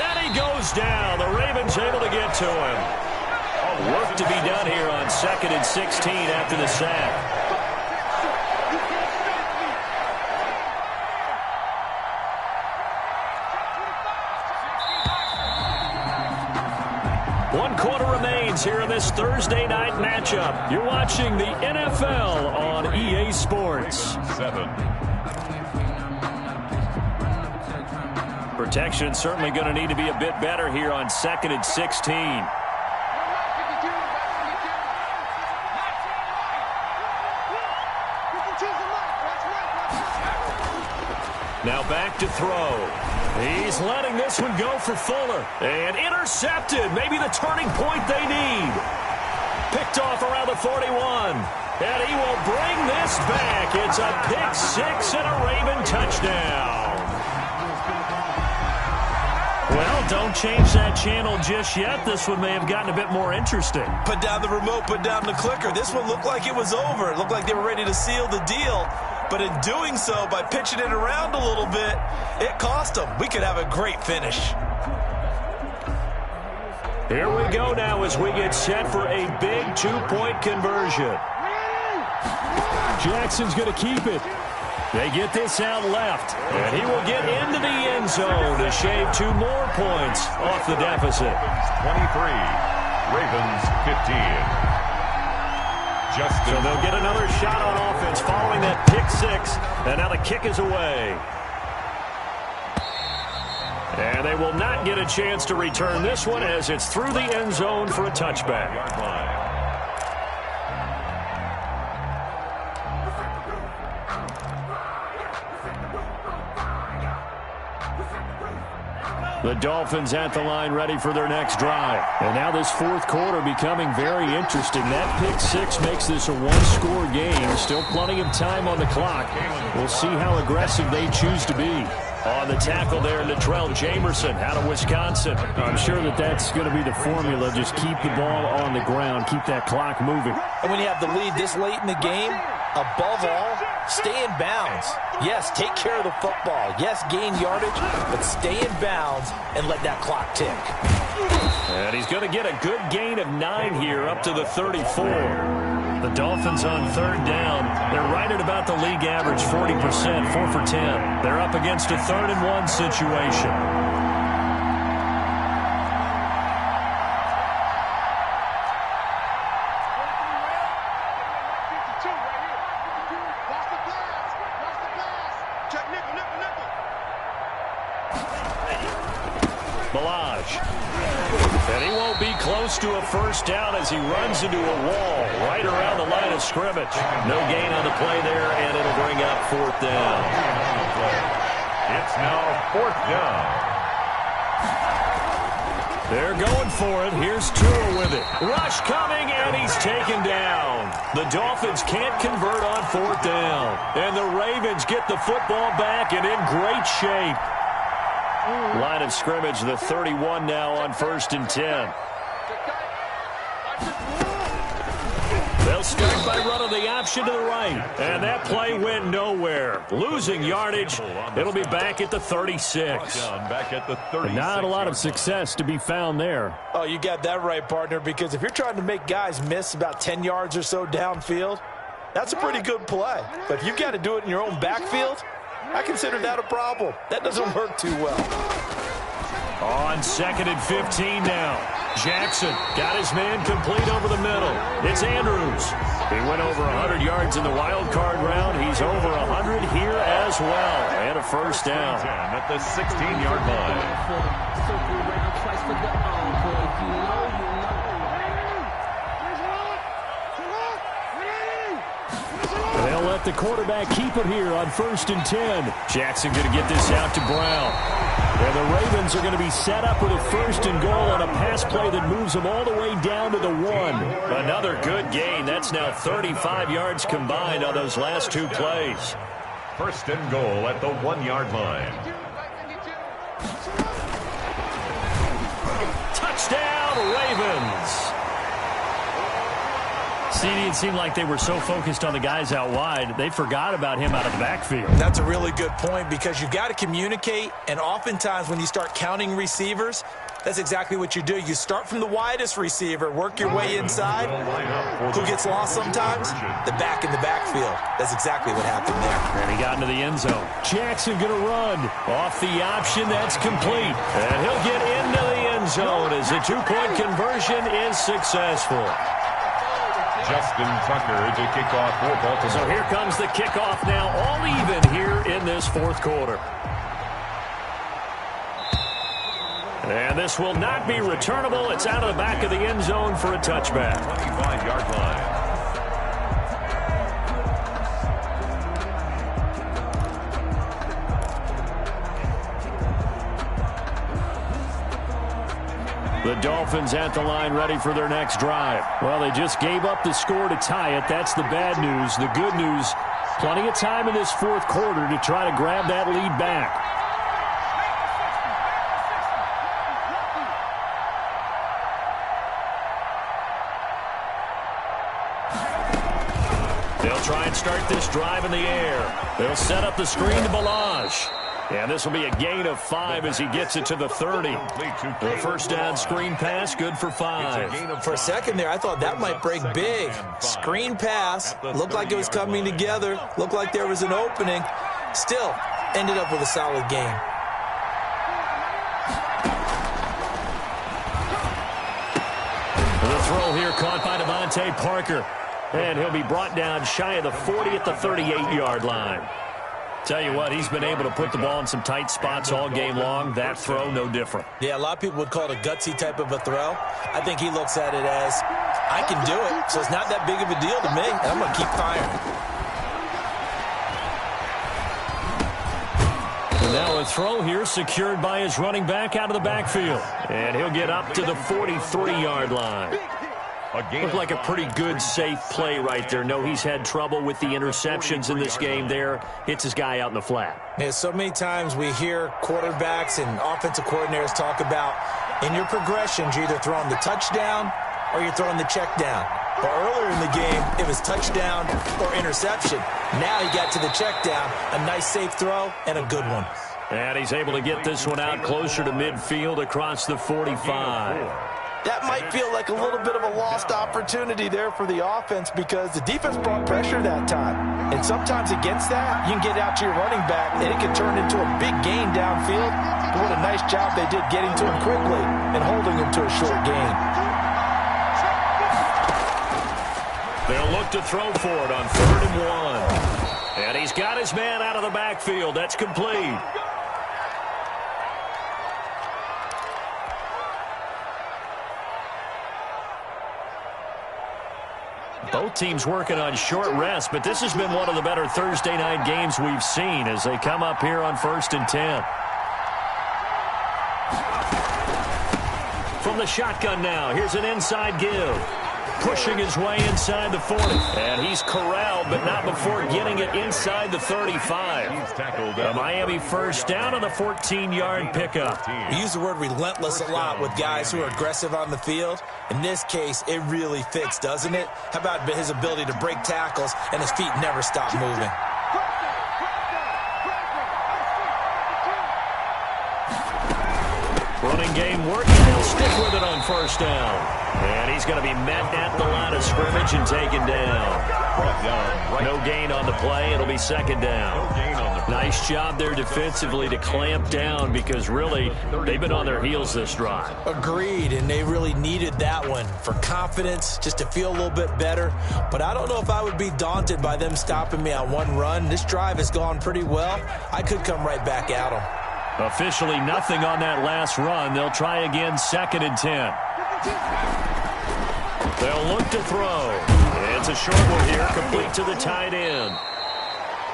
And he goes down. The Ravens able to get to him. Work to be done here on 2nd and 16 after the sack. One quarter remains here in this Thursday night matchup. You're watching the NFL on EA Sports. 7. Protection certainly going to need to be a bit better here on 2nd and 16. Now back to throw. He's letting this one go for Fuller. And intercepted. Maybe the turning point they need. Picked off around the 41. And he will bring this back. It's a pick 6 and a Raven touchdown. Well, don't change that channel just yet. This one may have gotten a bit more interesting. Put down the remote, put down the clicker. This one looked like it was over. It looked like they were ready to seal the deal. But in doing so, by pitching it around a little bit, it cost them. We could have a great finish. Here we go now as we get set for a big 2-point conversion. Jackson's going to keep it. They get this out left, and he will get into the end zone to shave 2 more points off the deficit. 23, Ravens 15. So they'll get another shot on offense following that pick 6, and now the kick is away. And they will not get a chance to return this one as it's through the end zone for a touchback. The Dolphins at the line ready for their next drive. And now this 4th quarter becoming very interesting. That pick 6 makes this a 1-score game. Still plenty of time on the clock. We'll see how aggressive they choose to be. On the tackle there, Latrell Jamerson out of Wisconsin. I'm sure that's going to be the formula. Just keep the ball on the ground. Keep that clock moving. And when you have the lead this late in the game, above all, stay in bounds. Yes, take care of the football. Yes, gain yardage, but stay in bounds and let that clock tick. And he's going to get a good gain of 9 here up to the 34. The Dolphins on 3rd down. They're right at about the league average, 40%, 4 for 10. They're up against a 3rd and 1 situation. Close to a first down as he runs into a wall right around the line of scrimmage. No gain on the play there, and it'll bring up 4th down. It's now 4th down. They're going for it. Here's Tua with it. Rush coming, and he's taken down. The Dolphins can't convert on 4th down. And the Ravens get the football back and in great shape. Line of scrimmage, the 31 now on 1st and 10. They'll start by running the option to the right. And that play went nowhere. Losing yardage. It'll be back at the 36. Back at the 36. Not a lot of success to be found there. Oh, you got that right, partner, because if you're trying to make guys miss about 10 yards or so downfield, that's a pretty good play. But if you've got to do it in your own backfield, I consider that a problem. That doesn't work too well. On 2nd and 15 now. Jackson got his man complete over the middle. It's Andrews. He went over 100 yards in the wild card round. He's over 100 here as well. And a first down. At the 16-yard line. They'll let the quarterback keep it here on 1st and 10. Jackson going to get this out to Brown. And the Ravens are going to be set up with a 1st and goal on a pass play that moves them all the way down to the 1. Another good gain. That's now 35 yards combined on those last 2 plays. 1st and goal at the 1-yard line. Touchdown, Ravens. It seemed like they were so focused on the guys out wide, they forgot about him out of the backfield. That's a really good point because you've got to communicate, and oftentimes when you start counting receivers, that's exactly what you do. You start from the widest receiver, work your way inside. Who gets lost sometimes? The back in the backfield. That's exactly what happened there. And he got into the end zone. Jackson going to run. Off the option, that's complete. And he'll get into the end zone as the 2-point conversion is successful. Justin Tucker to kick off for Baltimore. So here comes the kickoff now, all even here in this 4th quarter. And this will not be returnable. It's out of the back of the end zone for a touchback. 25-yard line. The Dolphins at the line ready for their next drive. Well, they just gave up the score to tie it. That's the bad news. The good news, plenty of time in this 4th quarter to try to grab that lead back. They'll try and start this drive in the air. They'll set up the screen to Balazs. And this will be a gain of 5 as he gets it to the 30. The 1st down screen pass, good for 5. For a second there, I thought that might break big. Screen pass, looked like it was coming together, looked like there was an opening. Still, ended up with a solid gain. The throw here caught by Devontae Parker. And he'll be brought down shy of the 40 at the 38-yard line. Tell you what, he's been able to put the ball in some tight spots all game long. That throw, no different. Yeah, a lot of people would call it a gutsy type of a throw. I think he looks at it as, I can do it, so it's not that big of a deal to me, and I'm going to keep firing. And now a throw here secured by his running back out of the backfield. And he'll get up to the 43-yard line. Looked like a pretty good, safe play right there. No, he's had trouble with the interceptions in this game there. Hits his guy out in the flat. Yeah, so many times we hear quarterbacks and offensive coordinators talk about in your progressions, you're either throwing the touchdown or you're throwing the check down. But earlier in the game, it was touchdown or interception. Now he got to the check down, a nice safe throw, and a good one. And he's able to get this one out closer to midfield across the 45. That might feel like a little bit of a lost opportunity there for the offense because the defense brought pressure that time. And sometimes against that, you can get out to your running back, and it can turn into a big gain downfield. But what a nice job they did getting to him quickly and holding him to a short gain. They'll look to throw for it on 3rd and 1. And he's got his man out of the backfield. That's complete. Both teams working on short rest, but this has been one of the better Thursday night games we've seen as they come up here on 1st and 10. From the shotgun now, here's an inside give. Pushing his way inside the 40. And he's corralled, but not before getting it inside the 35. A Miami 1st down on the 14-yard pickup. We use the word relentless a lot with guys who are aggressive on the field. In this case, it really fits, doesn't it? How about his ability to break tackles and his feet never stop moving? Running game working. He'll stick with it on 1st down. And he's going to be met at the line of scrimmage and taken down. No gain on the play. It'll be 2nd down. Nice job there defensively to clamp down because really they've been on their heels this drive. Agreed, and they really needed that one for confidence, just to feel a little bit better. But I don't know if I would be daunted by them stopping me on one run. This drive has gone pretty well. I could come right back at them. Officially nothing on that last run. They'll try again 2nd and 10. They'll look to throw. It's a short one here, complete to the tight end.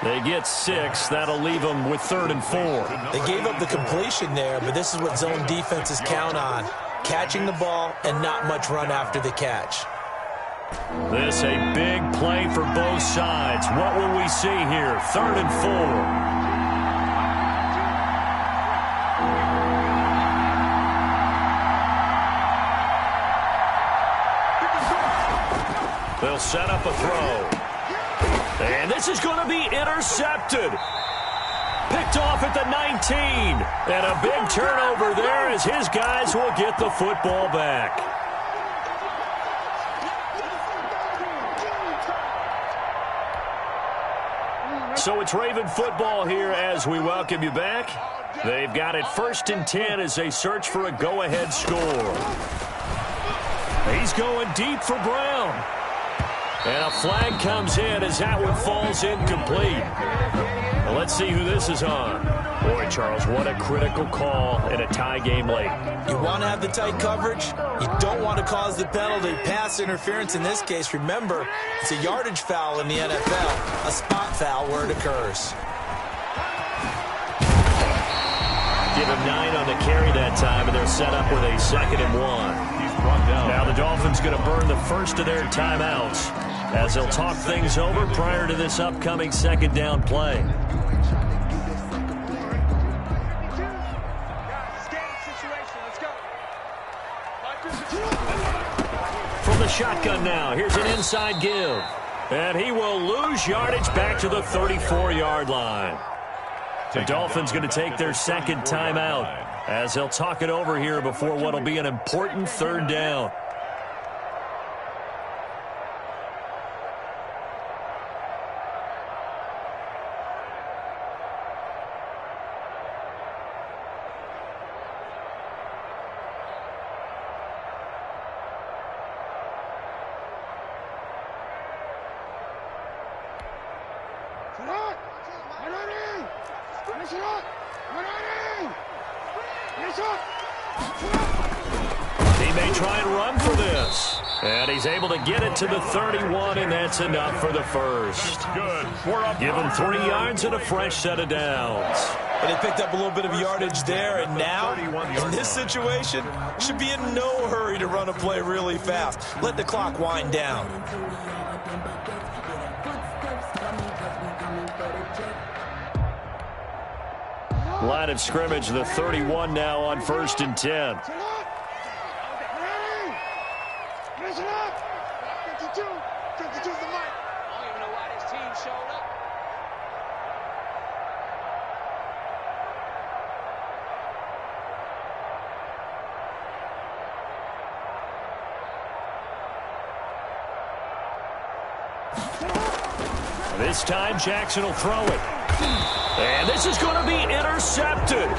They get 6. That'll leave them with 3rd and 4. They gave up the completion there, but this is what zone defenses count on. Catching the ball and not much run after the catch. This a big play for both sides. What will we see here? 3rd and 4. They'll set up a throw. And this is going to be intercepted. Picked off at the 19. And a big turnover there as his guys will get the football back. So it's Raven football here as we welcome you back. They've got it 1st and 10 as they search for a go-ahead score. He's going deep for Brown. And a flag comes in as that one falls incomplete. Well, let's see who this is on. Boy, Charles, what a critical call in a tie game late. You want to have the tight coverage. You don't want to cause the penalty. Pass interference in this case, remember, it's a yardage foul in the NFL, a spot foul where it occurs. Give him 9 on the carry that time, and they're set up with a 2nd and 1. He's brought down. Now the Dolphins going to burn the first of their timeouts as they'll talk things over prior to this upcoming 2nd down play. From the shotgun now, here's an inside give. And he will lose yardage back to the 34-yard line. The Dolphins going to take their 2nd timeout as they'll talk it over here before what will be an important 3rd down. He may try and run for this. And he's able to get it to the 31, and that's enough for the first. Good. Give him 3 yards and a fresh set of downs. But they picked up a little bit of yardage there, and now, in this situation, should be in no hurry to run a play really fast. Let the clock wind down. Line of scrimmage, the 31 now on 1st and 10. Listen up! 52. 52's the mic. I don't even know why this team showed up. This time Jackson will throw it. And this is going to be intercepted.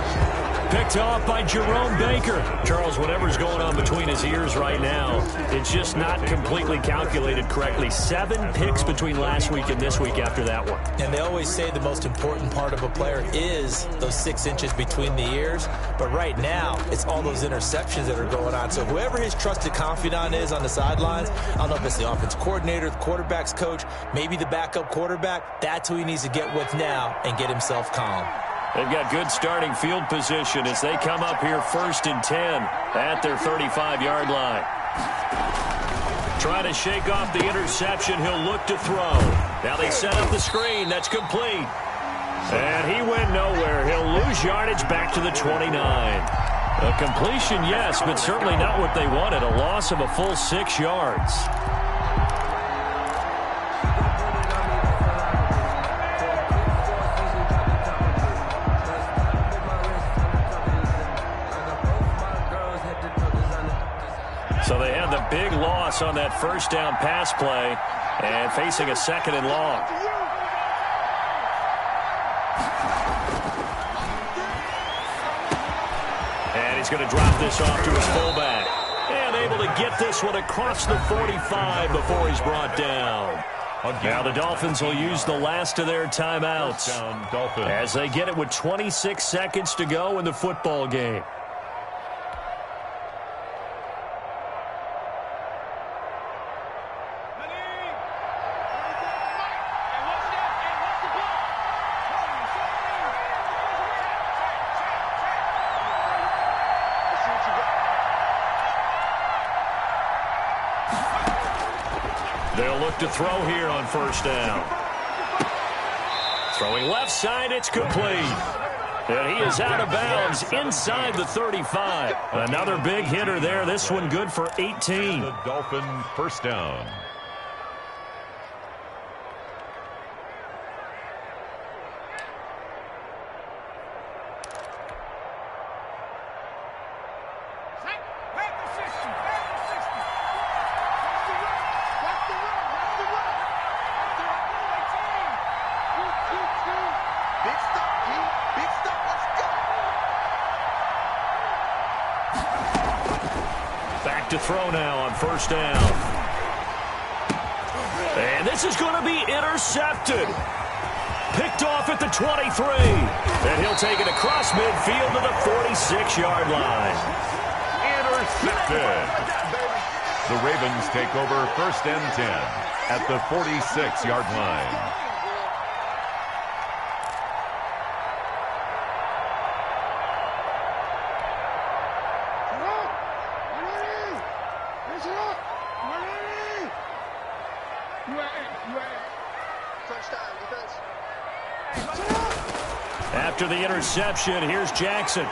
Picked off by Jerome Baker. Charles, whatever's going on between his ears right now, it's just not completely calculated correctly. 7 picks between last week and this week after that one. And they always say the most important part of a player is those 6 inches between the ears. But right now, it's all those interceptions that are going on. So whoever his trusted confidant is on the sidelines, I don't know if it's the offense coordinator, the quarterback's coach, maybe the backup quarterback, that's who he needs to get with now and get himself calm. They've got good starting field position as they come up here 1st and 10 at their 35-yard line. Trying to shake off the interception. He'll look to throw. Now they set up the screen. That's complete. And he went nowhere. He'll lose yardage back to the 29. A completion, yes, but certainly not what they wanted. A loss of a full 6 yards. So they had the big loss on that 1st down pass play and facing a 2nd and long. And he's going to drop this off to his fullback. And able to get this one across the 45 before he's brought down. Now the Dolphins will use the last of their timeouts as they get it with 26 seconds to go in the football game. They'll look to throw here on first down. Throwing left side, it's complete. And he is out of bounds inside the 35. Another big hitter there. This one good for 18. The Dolphin first down. To throw now on first down. And this is going to be intercepted. Picked off at the 23. And he'll take it across midfield to the 46-yard line. Intercepted. The Ravens take over first and 10 at the 46-yard line. After the interception, here's Jackson.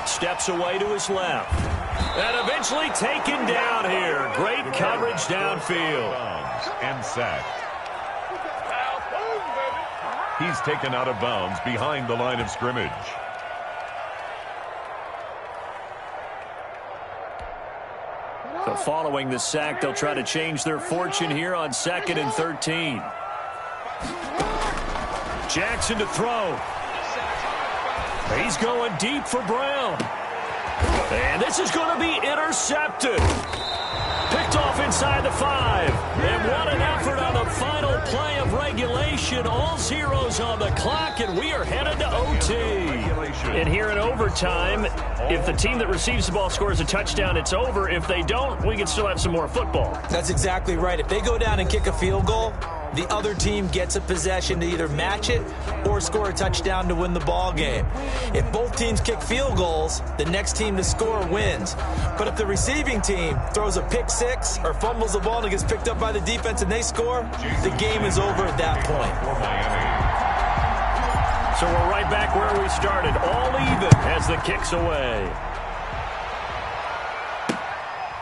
Steps away to his left. And eventually taken down here. Great coverage downfield. And sacked. He's taken out of bounds behind the line of scrimmage. So following the sack, they'll try to change their fortune here on 2nd and 13. Jackson to throw. He's going deep for Brown. And this is going to be intercepted. Picked off inside the 5. And what an effort on the final play of regulation. All zeros on the clock, and we are headed to OT. And here in overtime, if the team that receives the ball scores a touchdown, it's over. If they don't, we can still have some more football. That's exactly right. If they go down and kick a field goal, the other team gets a possession to either match it or score a touchdown to win the ball game. If both teams kick field goals, the next team to score wins. But if the receiving team throws a pick six or fumbles the ball and it gets picked up by the defense and they score, the game is over at that point. So we're right back where we started, all even as the kick's away.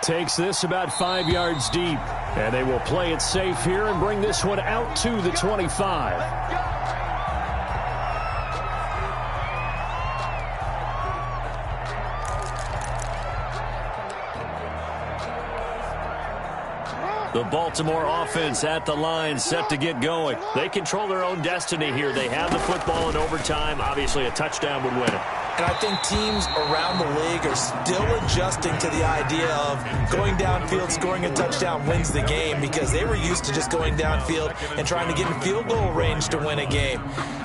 Takes this about 5 yards deep. And they will play it safe here and bring this one out to the 25. The Baltimore offense at the line, set to get going. They control their own destiny here. They have the football in overtime. Obviously, a touchdown would win it. And I think teams around the league are still adjusting to the idea of going downfield, scoring a touchdown wins the game, because they were used to just going downfield and trying to get in field goal range to win a game.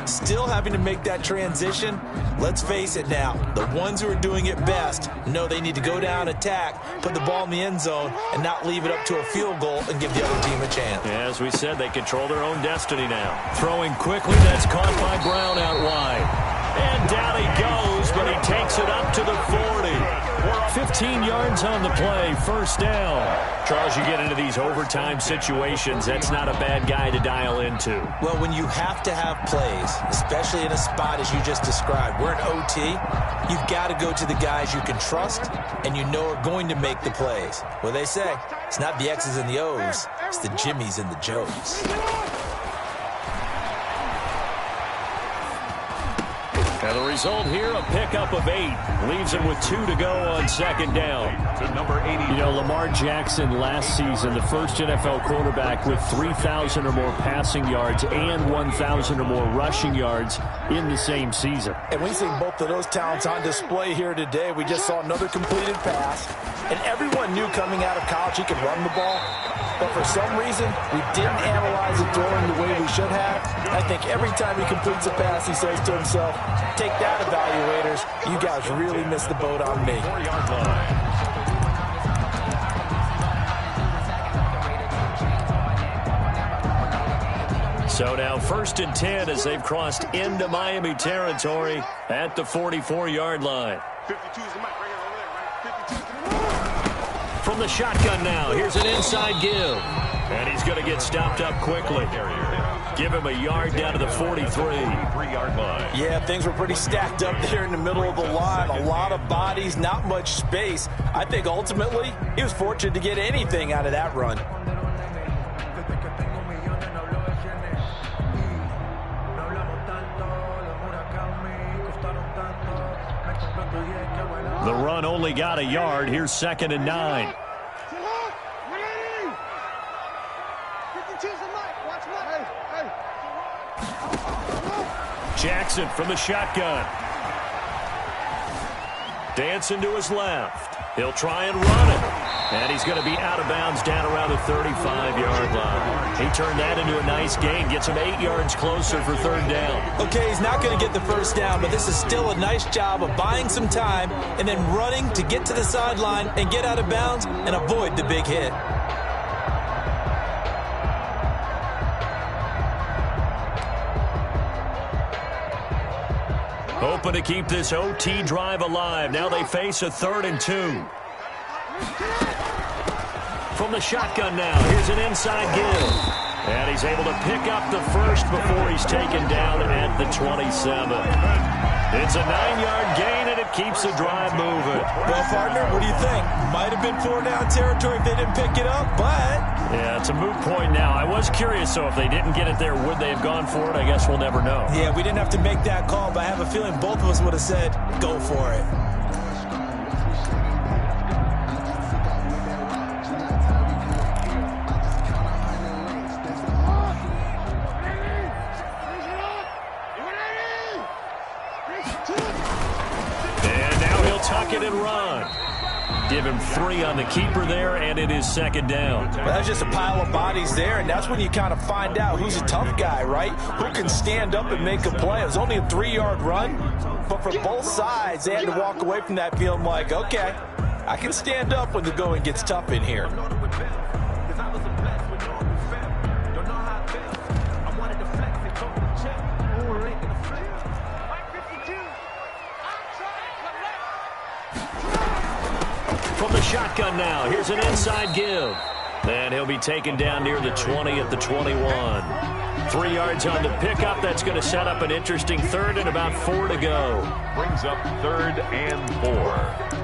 Still having to make that transition. Let's face it now, the ones who are doing it best know they need to go down, attack, put the ball in the end zone, and not leave it up to a field goal and give the other team a chance. As we said, they control their own destiny now. Throwing quickly, that's caught by Brown out wide. And down he goes, but he takes it up to the 40. 15 yards on the play, first down. Charles, you get into these overtime situations, that's not a bad guy to dial into. Well, when you have to have plays, especially in a spot as you just described, we're in OT, you've got to go to the guys you can trust and you know are going to make the plays. Well, they say, it's not the X's and the O's, it's the Jimmies and the Joes. And the result here, a pickup of 8. Leaves him with 2 to go on second down. To number 80. You know, Lamar Jackson last season, the first NFL quarterback with 3,000 or more passing yards and 1,000 or more rushing yards in the same season. And we see both of those talents on display here today. We just saw another completed pass. And everyone knew coming out of college he could run the ball. But for some reason, we didn't analyze it throwing the way we should have. I think every time he completes a pass, he says to himself, take that, evaluators. You guys really missed the boat on me. 4-yard line. So now 1st and 10 as they've crossed into Miami territory at the 44-yard line. 52 is the mic right here, over there, right? 52. From the shotgun now, here's an inside give. And he's going to get stopped up quickly. Give him a yard down to the 43-yard line. Yeah, things were pretty stacked up there in the middle of the line. A lot of bodies, not much space. I think ultimately he was fortunate to get anything out of that run. The run only got a yard. Here's 2nd and 9. Jackson from the shotgun. Dancing to his left. He'll try and run it. And he's going to be out of bounds down around the 35-yard line. He turned that into a nice gain. Gets him 8 yards closer for 3rd down. Okay, he's not going to get the first down, but this is still a nice job of buying some time and then running to get to the sideline and get out of bounds and avoid the big hit. Hoping to keep this OT drive alive. Now they face a 3rd and 2. From the shotgun now, here's an inside give. And he's able to pick up the first before he's taken down at the 27. It's a 9-yard gain, and it keeps the drive moving. Well, partner, what do you think? Might have been 4-down territory if they didn't pick it up, but... Yeah, it's a moot point now. I was curious, so if they didn't get it there, would they have gone for it? I guess we'll never know. Yeah, we didn't have to make that call, but I have a feeling both of us would have said, go for it. And now he'll tuck it and run. Give him 3 on the keeper there, and it is 2nd down. Well, that's just a pile of bodies there, and that's when you kind of find out who's a tough guy, right? Who can stand up and make a play. It was only a 3-yard run, but for both sides, they had to walk away from that feeling like, okay, I can stand up when the going gets tough in here. From the shotgun now, here's an inside give. And he'll be taken down near the 20 at the 21. 3 yards on the pickup. That's going to set up an interesting 3rd and about 4 to go. Brings up 3rd and 4.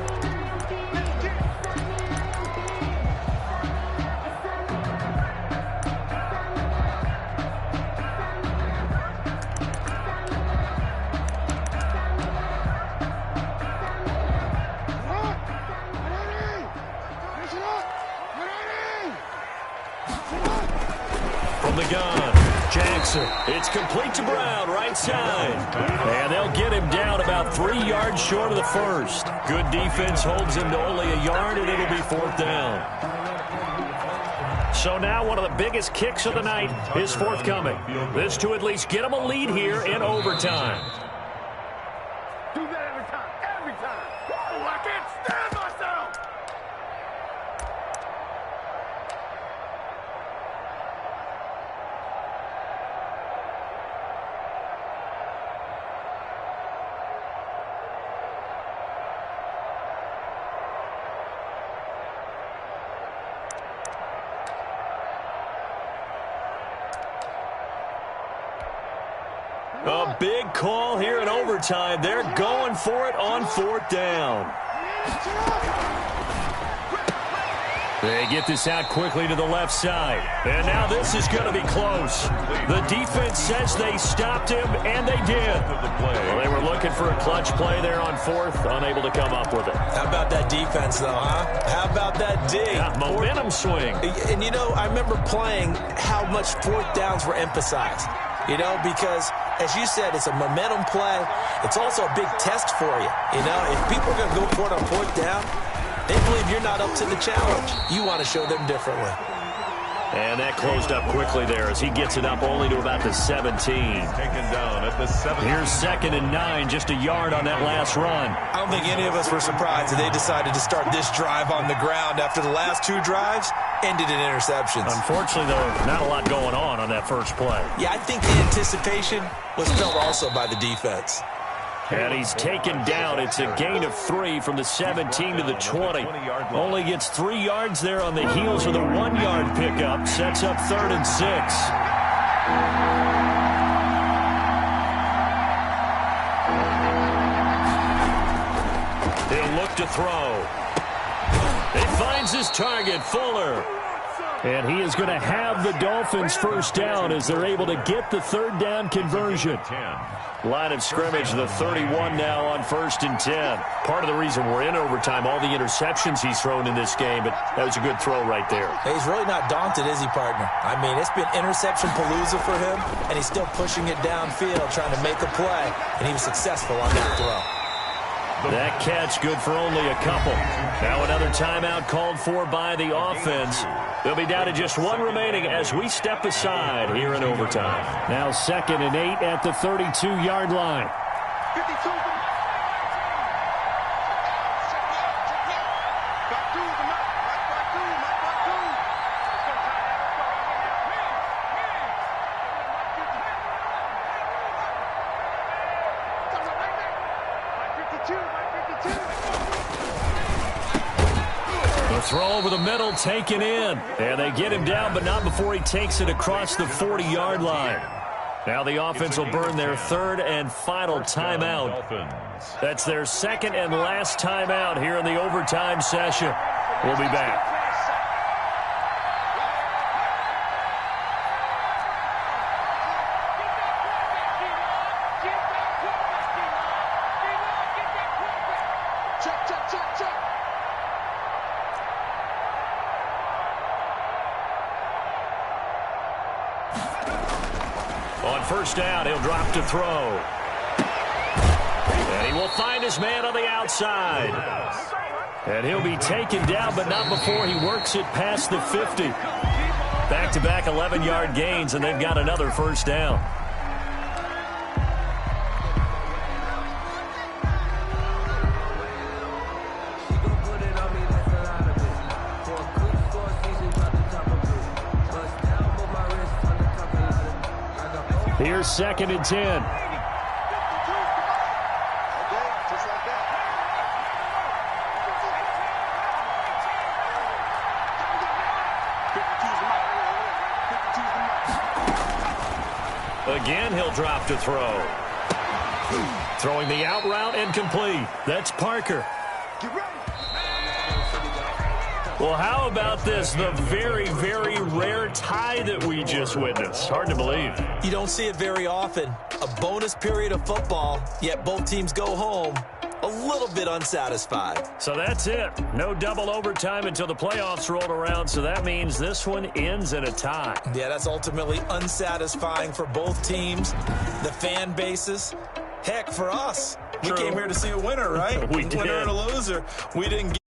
The gun, Jackson. It's complete to Brown, right side. And they'll get him down about 3 yards short of the first. Good defense holds him to only a yard, and it'll be 4th down. So now one of the biggest kicks of the night is forthcoming. This to at least get him a lead here in overtime. Do that every time. Every time. Oh, I can't stand myself. A big call here in overtime. They're going for it on 4th down. They get this out quickly to the left side. And now this is going to be close. The defense says they stopped him, and they did. Well, they were looking for a clutch play there on 4th, unable to come up with it. How about that defense, though, huh? How about that D? Yeah, momentum swing. And, you know, I remember playing how much 4th downs were emphasized. You know, because, as you said, it's a momentum play. It's also a big test for you. You know, if people are going to go for it on 4th down, they believe you're not up to the challenge. You want to show them differently. And that closed up quickly there as he gets it up only to about the 17. Taken down at the 7. Here's 2nd and 9, just a yard on that last run. I don't think any of us were surprised that they decided to start this drive on the ground after the last 2 drives ended in interceptions. Unfortunately, though, not a lot going on that first play. Yeah, I think the anticipation was felt also by the defense. And he's taken down. It's a gain of 3 from the 17 to the 20. Only gets 3 yards there on the heels of the 1-yard pickup. Sets up 3rd and 6. He'll look to throw. He finds his target, Fuller. And he is going to have the Dolphins first down as they're able to get the 3rd down conversion. Line of scrimmage, the 31 now on 1st and 10. Part of the reason we're in overtime, all the interceptions he's thrown in this game, but that was a good throw right there. Hey, he's really not daunted, is he, partner? I mean, it's been interception palooza for him, and he's still pushing it downfield, trying to make a play, and he was successful on that throw. That catch good for only a couple. Now another timeout called for by the offense. They'll be down to just 1 remaining as we step aside here in overtime. Now 2nd and 8 at the 32-yard line. 52. Throw over the middle, taken in. And they get him down, but not before he takes it across the 40-yard line. Now the offense will burn their 3rd and final timeout. That's their 2nd and last timeout here in the overtime session. We'll be back. On 1st down, he'll drop to throw. And he will find his man on the outside. And he'll be taken down, but not before he works it past the 50. Back-to-back 11-yard gains, and they've got another 1st down. Here's 2nd and 10. Again, he'll drop to throw. Throwing the out route and complete. That's Parker. Well, how about this? The very, very rare tie that we just witnessed. Hard to believe. You don't see it very often. A bonus period of football, yet both teams go home a little bit unsatisfied. So that's it. No double overtime until the playoffs rolled around, so that means this one ends in a tie. Yeah, that's ultimately unsatisfying for both teams, the fan bases. Heck, for us, we came here to see a winner, right? We did. Winner and a loser. We didn't get